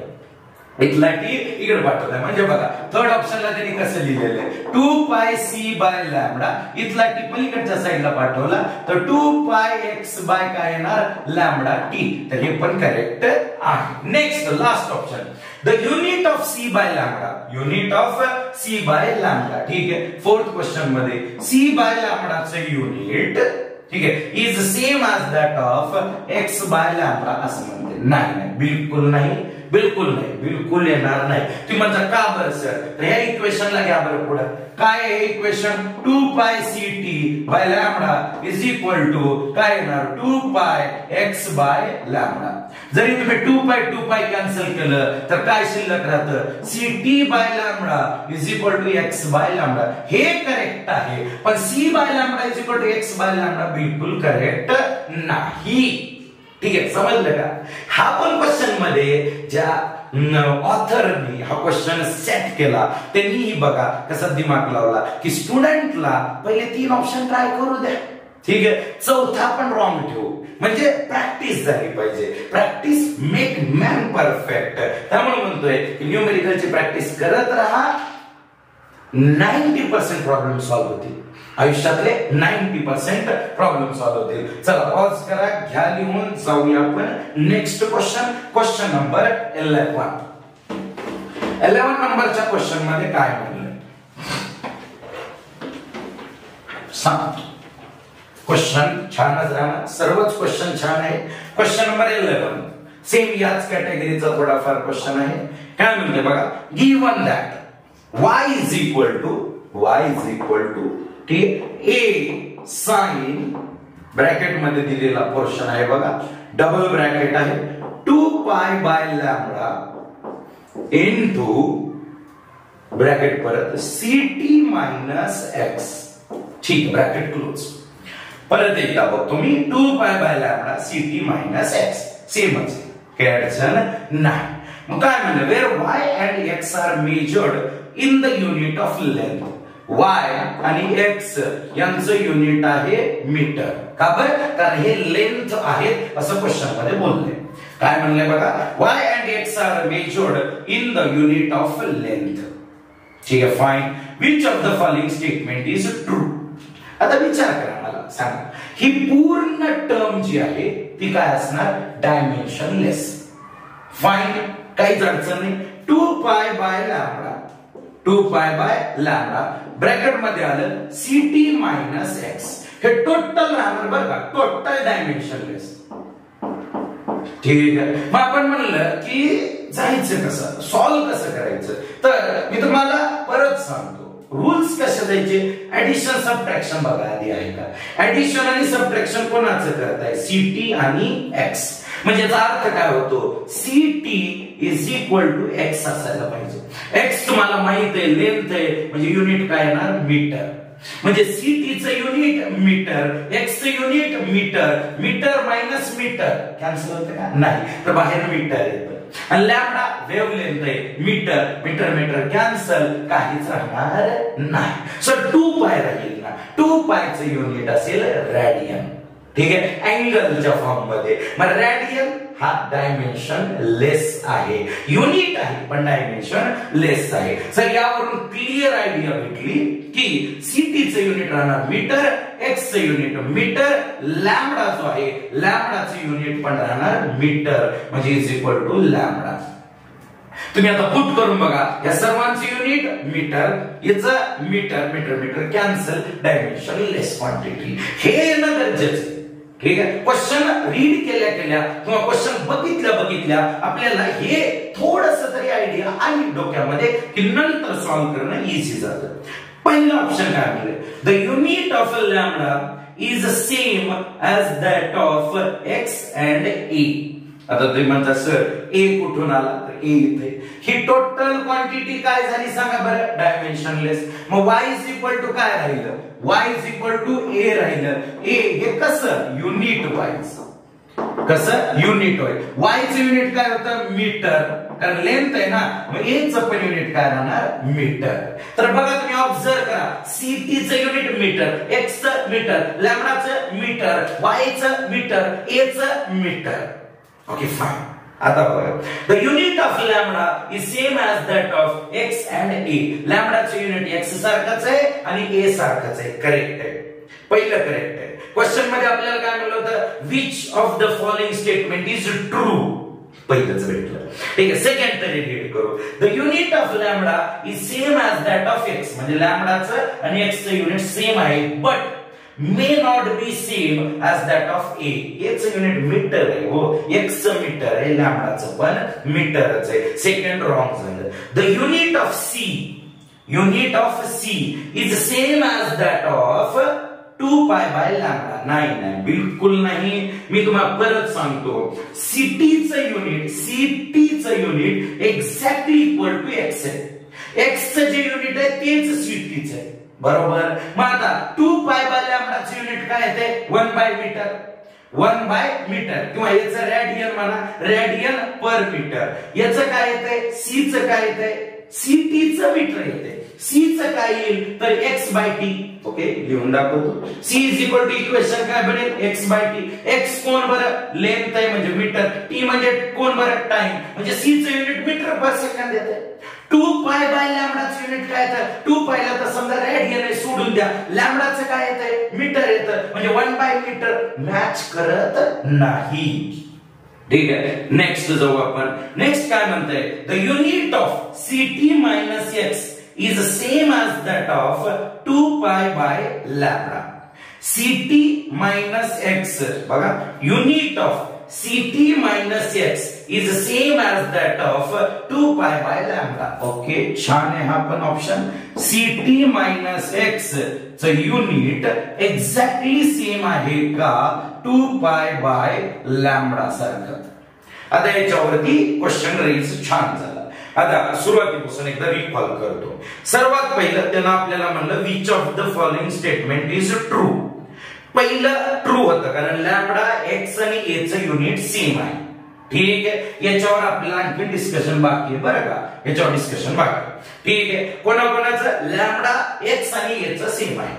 इथला टी इकडे पाठवलाय. म्हणजे बघा थर्ड ऑप्शनला त्यांनी कसं लिहिलेलं आहे, 2 पाय सी बाय लॅम्बडा, इथला टी पलीकडच्या साईडला पाठवला, तर 2 पाय एक्स बाय काय येणार, लॅम्बडा टी. तर हे पण करेक्ट आहे. Next last option, the unit of C by lambda, unit of C by lambda. ठीक आहे. फोर्थ क्वेश्चन मध्ये सी बाय लॅम्बडाचं युनिट, ठीक आहे, is same as that of X by lambda असं म्हणते. नाही, बिलकुल नाही, बिलकुल नाही, बिलकुल येणार नाही. तुम्ही म्हणता का बरं सर, तर ह्या इक्वेशनला घ्या बरं पुढे. काय आहे equation, 2 pi C T by lambda is equal to काय येणार, 2 पाय एक्स बाय लॅम्बडा. जरी तुम्ही 2 पाय कॅन्सल केलं तर काय शिल्लक राहतं, C T by lambda is equal to X by lambda. हे करेक्ट आहे, पण C by lambda is equal to X by lambda बिलकुल करेक्ट नाही. ठीक आहे, समजलं का. हा पण क्वेश्चन मध्ये ज्या ऑथरनी हा क्वेश्चन सेट केला त्यांनीही बघा कसा दिमाग लावला की स्टुडंटला पहिले 3 ऑप्शन ट्राय करू द्या, ठीक आहे, चौथा पण रॉंग ठेवू, म्हणजे प्रॅक्टिस झाली पाहिजे. Practice make man perfect. त्यामुळे म्हणतोय की न्यूमेरिकलची प्रॅक्टिस करत राहा, 90% प्रॉब्लेम सॉल्व्ह होतील. आयुष्यातले 90% प्रॉब्लेम सॉल्व्ह होतील. चला पॉज करा, घ्या लिहून, जाऊया आपण नेक्स्ट क्वेश्चन. Question number 11. 11 नंबरच्या क्वेश्चन मध्ये काय म्हणलं सांग. क्वेश्चन छानच राहणार, सर्वच क्वेश्चन छान आहे. क्वेश्चन नंबर 11 सेम याच कॅटेगरीचा थोडाफार क्वेश्चन आहे. काय म्हणते बघा, given that y is equal to a sin bracket मध्ये दिलेला पोर्शन आहे बघा, डबल ब्रॅकेट आहे, 2 pi by lambda into bracket परत ct मायनस x. ठीक, ब्रॅकेट क्लोज. परत एकदा बघतो मी, 2 pi by lambda ct minus x सेमच, काही अडचण नाही. मग काय म्हणलं, where y and x are measured in the unit of length. y आणि x यांचं युनिट आहे मीटर. का बरं, कारण हे लेंथ आहे असं क्वेश्चन मध्ये बोलले. काय म्हणले बघा, y and x are measured in the unit of length. ठीक आहे, fine. Which of the following statement is true. आता विचार करा, मला सांगा, ही पूर्ण टर्म जी आहे ती काय असणार, डायमेन्शनलेस. फाइन, काहीच अडचण नाही. 2 pi by lambda, 2 pi by lambda bracket मध्ये आलं ct मायनस x. हे टोटल राहणार बरं का, टोटल डायमेन्शनलेस. ठीक आहे. मग आपण म्हणलं की जायचं कसं, सॉल्व्ह कसं करायचं, तर मी तुम्हाला परत सांगतो रूल्स कसे द्यायचे. ऍडिशन सबट्रॅक्शन बघा आधी आहे का, ऍडिशन आणि सबट्रॅक्शन कोणाचं करताय, ct आणि x. म्हणजे याचा अर्थ काय होतो, ct is equal to x असायला पाहिजे. x तुम्हाला माहित आहे लेंथ आहे, म्हणजे युनिट काय येणार, मीटर. म्हणजे सीटीचं युनिट मीटर, एक्सचं unit metre, metre minus metre cancel होतं का? नाही, तर बाहेर मीटर येतं. आणि लॅम्बडा वेव्हलेंथ आहे, मीटर मीटर मीटर कॅन्सल, काहीच राहणार नाही. सो 2 पाय राहील ना, 2 पायचं युनिट असेल रॅडियन. ठीक आहे, अँगलच्या फॉर्म मध्ये. मग रॅडियन हा डायमेन्शन लेस आहे, युनिट आहे पण डायमेन्शन लेस आहे. सर यावरून क्लिअर आयडिया भेटली की सीटीचं युनिट राहणार मीटर, एक्सचं युनिट मीटर, लॅम्बडा जो आहे लॅम्बडाचं युनिट पण राहणार मीटर, म्हणजे इज इक्वल टू लॅम्बडा. तुम्ही आता पुट करून बघा, या सर्वांचे युनिट मीटर, याचं metre metre metre cancel, dimensionless quantity. हे येणं गरजेचं आहे. ठीक आहे, क्वेश्चन रीड केल्या किंवा क्वेश्चन बघितल्या आपल्याला हे थोडस तरी आयडिया आली डोक्यामध्ये की नंतर सॉल्व्ह करणं इझी जातं. पहिला ऑप्शन काय म्हणले, the unit of lambda is same as that of x and ए. आता तुम्ही म्हणता सर ए कुठून आला, तर ए इथे. ही टोटल क्वांटिटी काय झाली सांगा बरं, डायमेन्शनलेस. मग y इज इक्वल टू काय राहिलं, y is equal to a राहिलं. a हे कसं युनिट वाईज, कसं युनिट वाईज. y चं युनिट काय होतं मीटर, कारण लेंथ आहे ना, मग a चं पण युनिट काय राहणार मीटर. तर बघा तुम्ही ऑब्झर्व करा, ct चं युनिट मीटर, x चं मीटर, लॅम्बडाचं मीटर, y चं मीटर, a चं मीटर. Okay fine. आता बघा, the unit of lambda is same as that of x and a. लॅम्बडाचं युनिट एक्स सारखंच आहे आणि ए सारखंच आहे. करेक्ट आहे, पहिलं करेक्ट आहे. क्वेश्चन मध्ये आपल्याला काय म्हणलं होतं, which of the following statement is true, पहिलंच भेटलं. ठीक आहे, सेकंड तरी रीड करू. The unit of lambda is same as that of x, म्हणजे लॅम्बडाचं आणि एक्सचं युनिट सेम आहे, but may not be same as that of a. a चं युनिट मीटर आहे, हो, x चं मीटर आहे, लॅम्बडाचं पण मीटरच आहे. सेकंड रॉंग झालं. The unit of c is same as that of 2 pi by lambda. नाही, बिलकुल नाही. मी तुम्हाला परत सांगतो, सीटीचं unit exactly equal to x आहे. एक्सचं जे युनिट आहे तेच सीटीचं आहे, बरोबर. मग आता 2 पाय बाय लॅम्बडाचं युनिट काय येते, 1 बाय मीटर, 1 बाय मीटर, किंवा याचं रॅडियन म्हणा, रॅडियन पर मीटर. याचं काय येते, सी चं काय येते, सीटीचं मीटर येते. सी चं काय येईल तर x बाय टी. ओके, लिहून दाखवतो. c is equal to equation काय बनेल, x बाय टी. x कोण बरं, लेंथ आहे म्हणजे मीटर, t म्हणजे कोण बरं, टाइम, म्हणजे c चं युनिट मीटर पर सेकंद येते. 2 पाय बाय लॅम्बडाचं युनिट काय येतं, 2 पायला तर समजा रॅडियन आहे, सोडून द्या. लॅम्बडाचं काय येतं, मीटर येतं, म्हणजे 1 बाय मीटर मॅच करत नाही. ठीक आहे, नेक्स्ट जाऊ आपण. नेक्स्ट काय म्हणतंय, the unit of CT minus X is same as that of 2 pi by lambda. ct minus x, बघा, unit of ct minus x is same as that of 2 pi by lambda. Okay, छान आहे हा पण option. ct minus x च unit exactly same आहे का 2 pi by lambda सारखं. आता याच्यावरती क्वेश्चन रेज छान झाला. आता सुरुवातीपासून एकदा रिकॉल करतो. सर्वात पहिलं त्यांना आपल्याला म्हणलं which of the following statement is true. पहिलं ट्रू होतं, कारण लॅम्बडा एक्स आणि ए चं युनिट सेम आहे. ठीक आहे, याच्यावर आपल्याला आणखी डिस्कशन बाकी आहे बरं का, याच्यावर डिस्कशन बाकी. ठीक आहे, कोणाकोणाचं लॅम्बडा एक्स आणि ए चं सेम आहे,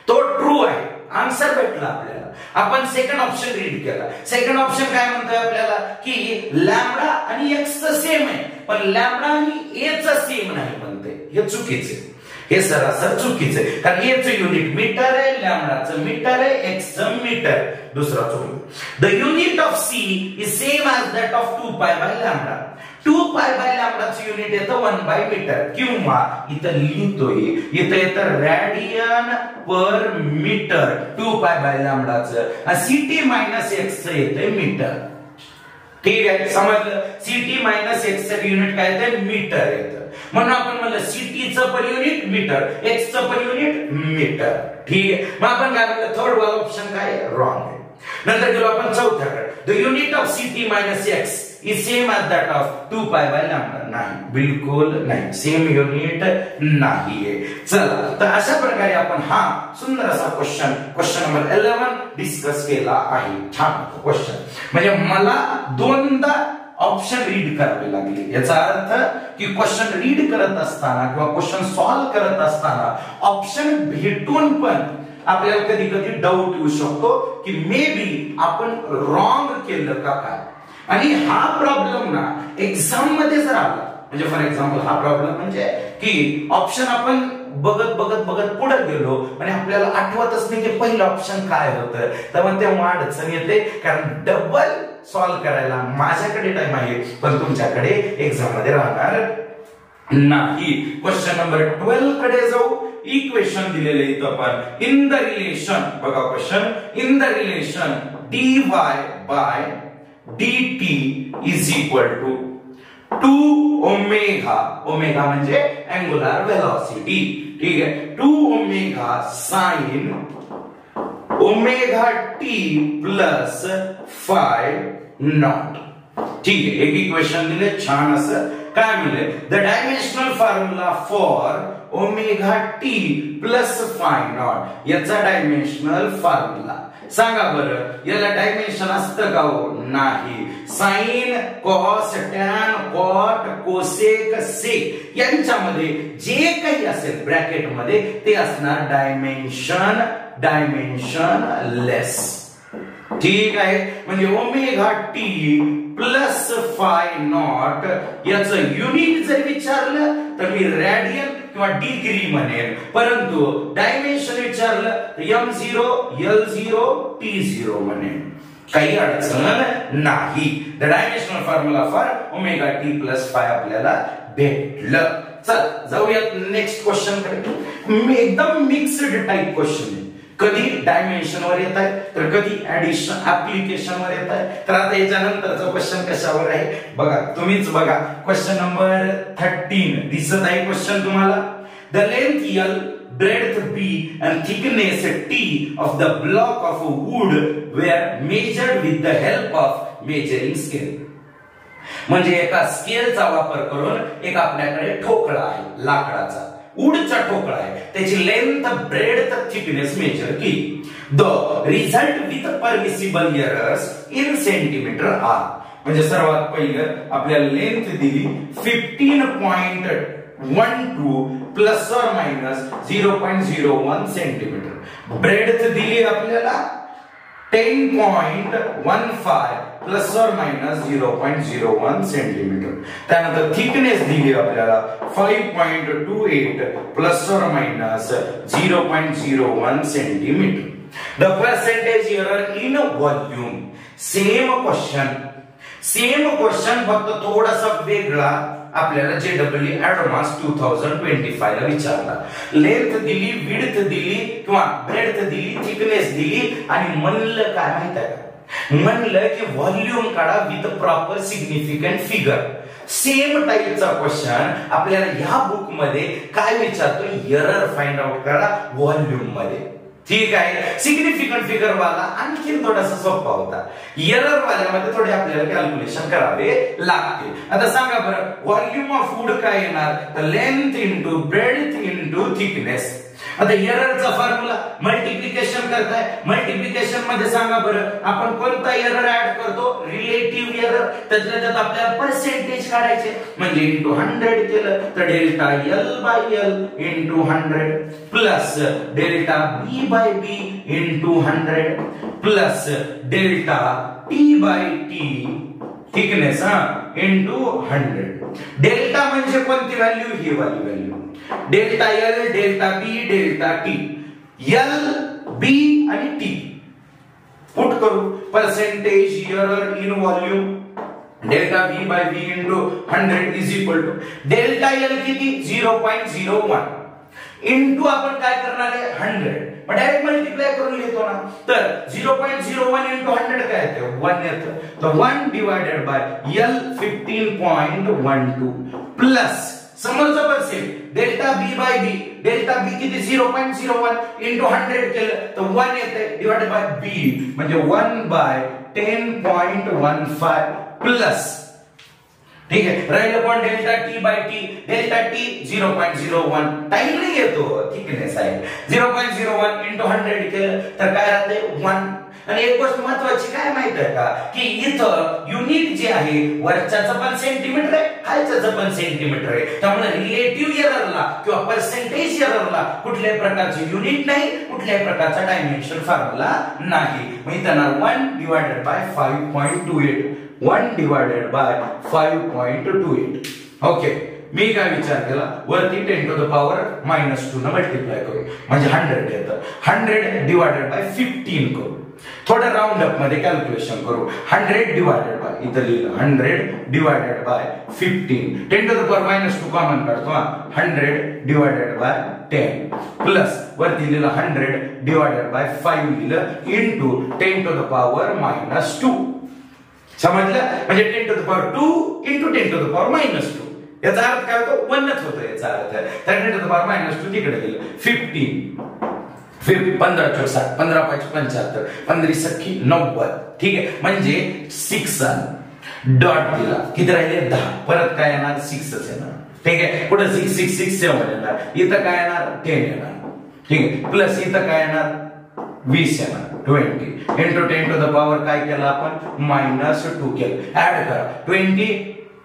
तो ट्रू आहे. आन्सर भेटला आपल्याला. आपण सेकंड ऑप्शन रीड केला. सेकंड ऑप्शन काय म्हणतोय आपल्याला की लॅम्बडा आणि एक्स चं सेम आहे, पण लॅम्बडा आणि ए चं सेम नाही म्हणते. हे चुकीचे, हे सरासर चुकीचे, कारण ए चं युनिट मीटर आहे, लॅम्बडाचं मीटर आहे, एक्स चं मीटर. दुसरा चुकलो. The unit of C is same as that of 2 pi by lambda. 2 pi bye लॅम्बडाचं युनिट येतं 1 बाय मीटर, किंवा इथं लिहितोय, इथं येतं रॅडियन पर मीटर 2 पाय बाय लॅम्बडाचं, आणि सीटी मायनस एक्स चं येतंय मीटर. ठीक आहे, समजलं. सीटी मायनस एक्स चं युनिट काय येतं, मीटर येतं. म्हणून आपण म्हणलं सीटीचं पण युनिट मीटर, एक्स चं पण युनिट मीटर. ठीक आहे, मग आपण काय म्हणलं, थर्ड वाला ऑप्शन काय रॉंग आहे. नंतर गेलो आपण चौथ्याकडे. The unit of CT minus x is same as that of 2 pi by lambda? नाही, बिलकुल नाही, सेम युनिट नाहीये. चला, तर अशा प्रकारे आपण हा सुंदर असा क्वेश्चन नंबर 11 डिस्कस केला आहे. छान क्वेश्चन, म्हणजे मला दोनदा ऑप्शन रीड करावे लागले. याचा अर्थ की क्वेश्चन रीड करत असताना किंवा क्वेश्चन सॉल्व्ह करत असताना ऑप्शन भेटून पण आपल्याला कधी कधी डाऊट येऊ शकतो की मे बी आपण रॉंग केलं का काय. आणि हा प्रॉब्लेम ना एक्झाम मध्ये जर आला, म्हणजे फॉर एक्झाम्पल हा प्रॉब्लेम म्हणजे की ऑप्शन आपण बघत पुढे गेलो आणि आपल्याला आठवतच नाही की पहिलं ऑप्शन काय होतं, तर तेव्हा अडचण येते. कारण डबल सॉल्व्ह करायला माझ्याकडे टाइम आहे पण तुमच्याकडे एक्झाम मध्ये राहणार नाही. क्वेश्चन नंबर 12 कडे जाऊ. इक्वेशन दिलेले इथं आपण इन द रिलेशन, बघा question, in the relation dy by dt is equal to 2 omega, omega म्हणजे अँगुलर वेलोसिटी, ठीक आहे, 2 omega sine omega t plus 5 naught. ठीक आहे, एक इक्वेशन दिले छान असं. काय म्हणले? The dimensional formula for omega t plus 5 naught. याचा डायमेन्शनल फॉर्म्युला सांगा बरं. याला डायमेन्शन असतं का हो? नाही. Sine, cos, tan, cot, cosec, sec यांच्यामध्ये जे काही असेल ब्रॅकेट मध्ये ते असणार डायमेन्शन लेस. ठीक आहे, म्हणजे ओमेगा टी प्लस 5 नॉट याचं युनिट जर विचारलं तर मी रॅडियन किंवा डिग्री म्हणेन, परंतु डायमेन्शन विचारलं तर m0 l0 t0 म्हणेन. काही अडचण नाही. The dimensional formula for omega t plus 5 आपल्याला भेटलं. चल जाऊयात नेक्स्ट क्वेश्चन कडे. एकदम मिक्स्ड टाइप क्वेश्चन आहे. कधी डायमेन्शन वर येत आहे तर कधी ऍडिशन ऍप्लिकेशन वर येत आहे. तर आता याच्यानंतरचा क्वेश्चन कशावर आहे बघा, तुम्हीच बघा. क्वेश्चन नंबर 13 दिसत आहे क्वेश्चन तुम्हाला. The length L, breadth B and thickness T of the block of wood were measured with the help of measuring scale. म्हणजे एका स्केलचा वापर करून एक आपल्याकडे ठोकळा आहे लाकडाचा, वूडचा ठोकळा आहे, त्याची लेंथ, ब्रेडथ, थिकनेस मेजर केली. The result with permissible errors in centimetre are. म्हणजे सर्वात पहिलं आपल्याला लेंथ दिली 15.12 plus or minus 0.01 centimetre. Breadth दिली आपल्याला 10.15 प्लस और मायनस 0.01 सेंटीमीटर. त्यानंतर थिकनेस दिली आपल्याला 5.28 plus or minus 0.01 centimetre. The percentage error in volume. Same question फक्त थोडासा वेगळा आपल्याला JEE ऍडव्हान्स 2025 ला विचारला. लेंथ दिली, विड्थ दिली किंवा ब्रेडथ दिली, थिकनेस दिली आणि म्हणलं काय माहित आहे का? म्हणलं की व्हॉल्यूम काढा with proper significant figure. Same टाइपचा क्वेश्चन आपल्याला ह्या बुक मध्ये काय विचारतो? एरर फाइंड आउट करा व्हॉल्यूम मध्ये. ठीक आहे, सिग्निफिकंट फिगर वाला आणखी थोडासा सोपा होता. एरर वाल्यामध्ये थोडे आपल्याला कॅल्क्युलेशन करावे लागते. आता सांगा बरं, व्हॉल्यूम ऑफ वूड काय येणार? तर length into breadth into thickness. आता एररचा फॉर्म्युला मल्टिप्लिकेशन करताय, मल्टिप्लिकेशन मध्ये सांगा बरं आपण कोणता एरर ऍड करतो? Relative error. त्यातल्या त्यात आपल्याला पर्सेंटेज काढायचे, म्हणजे इंटू 100 केलं तर delta L by L into 100 plus delta B by B into 100 plus delta T by T thickness into 100. Delta म्हणजे कोणती व्हॅल्यू? ही वाली value. Delta L, delta B, delta T. L, B आणि T put करू. Percentage error in volume delta B by B into 100 is equal to delta L किती? 0.01 into आपण काय करणार आहे? 100. मग डायरेक्ट मल्टिप्लाय करून लिहितो ना. तर 0.01 इंटू 100 काय येते? 1 येतं. तर 1 डिवायडेड बाय L 15.12 प्लस समोरचा percent delta B by B. Delta B किती? 0.01 इंटू 100 केलं तर 1 येते डिवायडेड बाय B म्हणजे 1 बाय 10.15 प्लस ठीक आहे. राहिलं पण delta T by T. Delta T 0.01 time नाही येतो, थिकनेस आहे. 0.01 इंटू 100 केलं तर काय राहते 1. आणि एक गोष्ट महत्वाची काय माहित आहे का, की इथं युनिट जे आहे वरच्याचं पण सेंटीमीटर आहे, खालच्याचं पण सेंटीमीटर आहे. त्यामुळे रिलेटिव्ह एररला किंवा पर्सेंटेज एररला कुठल्याही प्रकारचे युनिट नाही, कुठल्याही प्रकारचा डायमेन्शन फॉर्म्युला नाही. मग इथं 1 divided by 5.28. 1 divided by 5.28. Okay. मी काय विचार केला, वरती 10 टू द पॉवर -2 न मल्टिप्लाय करू म्हणजे 100 येतं. 100 डिवाइडेड बाय 15 करू. थोडं राऊंड अप मध्ये कॅल्क्युलेशन करू. 100 डिवाइडेड बाय, इथं लिहिलं 100 divided by 15. 10 to the power -2 common काढतो. 100 डिवाइडेड बाय 10 प्लस वरती लिहिलं 100 डिवाइडेड बाय 5 लिहिलं इंटू 10 टू द पॉवर -2. समजलं? म्हणजे 10 to the power 2 into 10 to the power -2. याचा अर्थ काय होतो, 1च होतो याचा अर्थ. तर 10 टू द पॉवर -2 तिकडे गेलं. 15 15 चौक 60, 15 5 75, 15 सख्खी 90. ठीक आहे. म्हणजे 6 डॉट दिला. किती राहिले 10. परत काय येणार 6च येणार. ठीक आहे. पुढे 6 6 6 7 येणार. इथं काय येणार 10 येणार. ठीक आहे. प्लस इथं काय येणार 20 येणार. 20 इंटू 10 टू द पॉवर काय केलं आपण -2 केलं. ऍड करा 20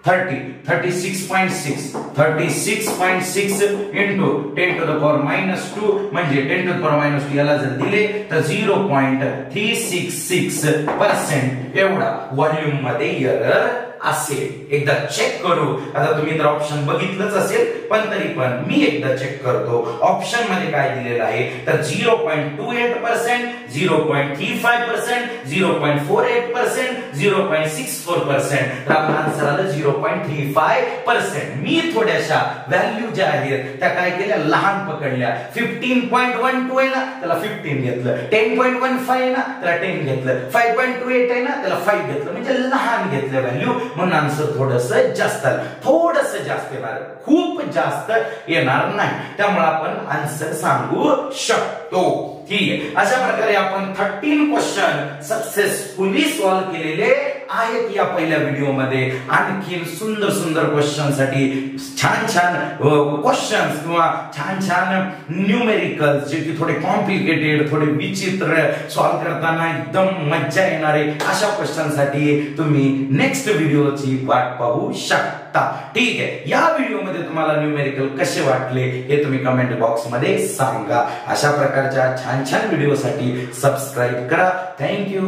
30 36.6 36.6 इंटू 10 टू द पॉवर -2 म्हणजे 10 टू द पॉवर -2 याला जर दिले तर 0.366% एवढा व्हॉल्यूम मध्ये एरर असेल. एकदा चेक करू. आता तुम्ही तर ऑप्शन बघितलंच असेल, पण तरी पण मी एकदा चेक करतो. ऑप्शन मध्ये काय दिलेलं आहे तर 0.28%, 0.35%, 0.48%, 0.64%. तर आपला आन्सर आलं 0.35%. मी थोड्याशा व्हॅल्यू ज्या आहेत त्या काय केल्या, लहान पकडल्या. 15.12 आहे ना, त्याला 15 घेतलं. 10.15 आहे ना, त्याला 10 घेतलं. 5.28 आहे ना, त्याला 5 घेतलं. म्हणजे लहान घेतलं व्हॅल्यू, म्हणून आन्सर थोडंसं जास्त आलं. थोडंसं जास्त येणार, खूप जास्त येणार नाही. त्यामुळे आपण आन्सर सांगू शकतो. ठीक आहे. अशा प्रकारे आपण 13 क्वेश्चन सक्सेसफुली सॉल्व्ह केलेले आहेत या पहिल्या व्हिडिओ मध्ये. आणखी सुंदर सुंदर क्वेश्चन साठी छान छान क्वेश्चन्स किंवा छान छान न्यूमेरिकल्स जे की थोडे कॉम्प्लिकेटेड, थोडे विचित्र, सॉल्व्ह करताना एकदम मज्जा येणारे अशा क्वेश्चन साठी तुम्ही नेक्स्ट व्हिडिओची वाट पाहू शकता. ठीक आहे. या व्हिडिओ मध्ये तुम्हाला न्यूमेरिकल कसे वाटले हे तुम्ही कमेंट बॉक्स मध्ये सांगा. अशा प्रकारच्या छान छान व्हिडिओ साठी सबस्क्राईब करा. Thank you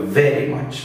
very much.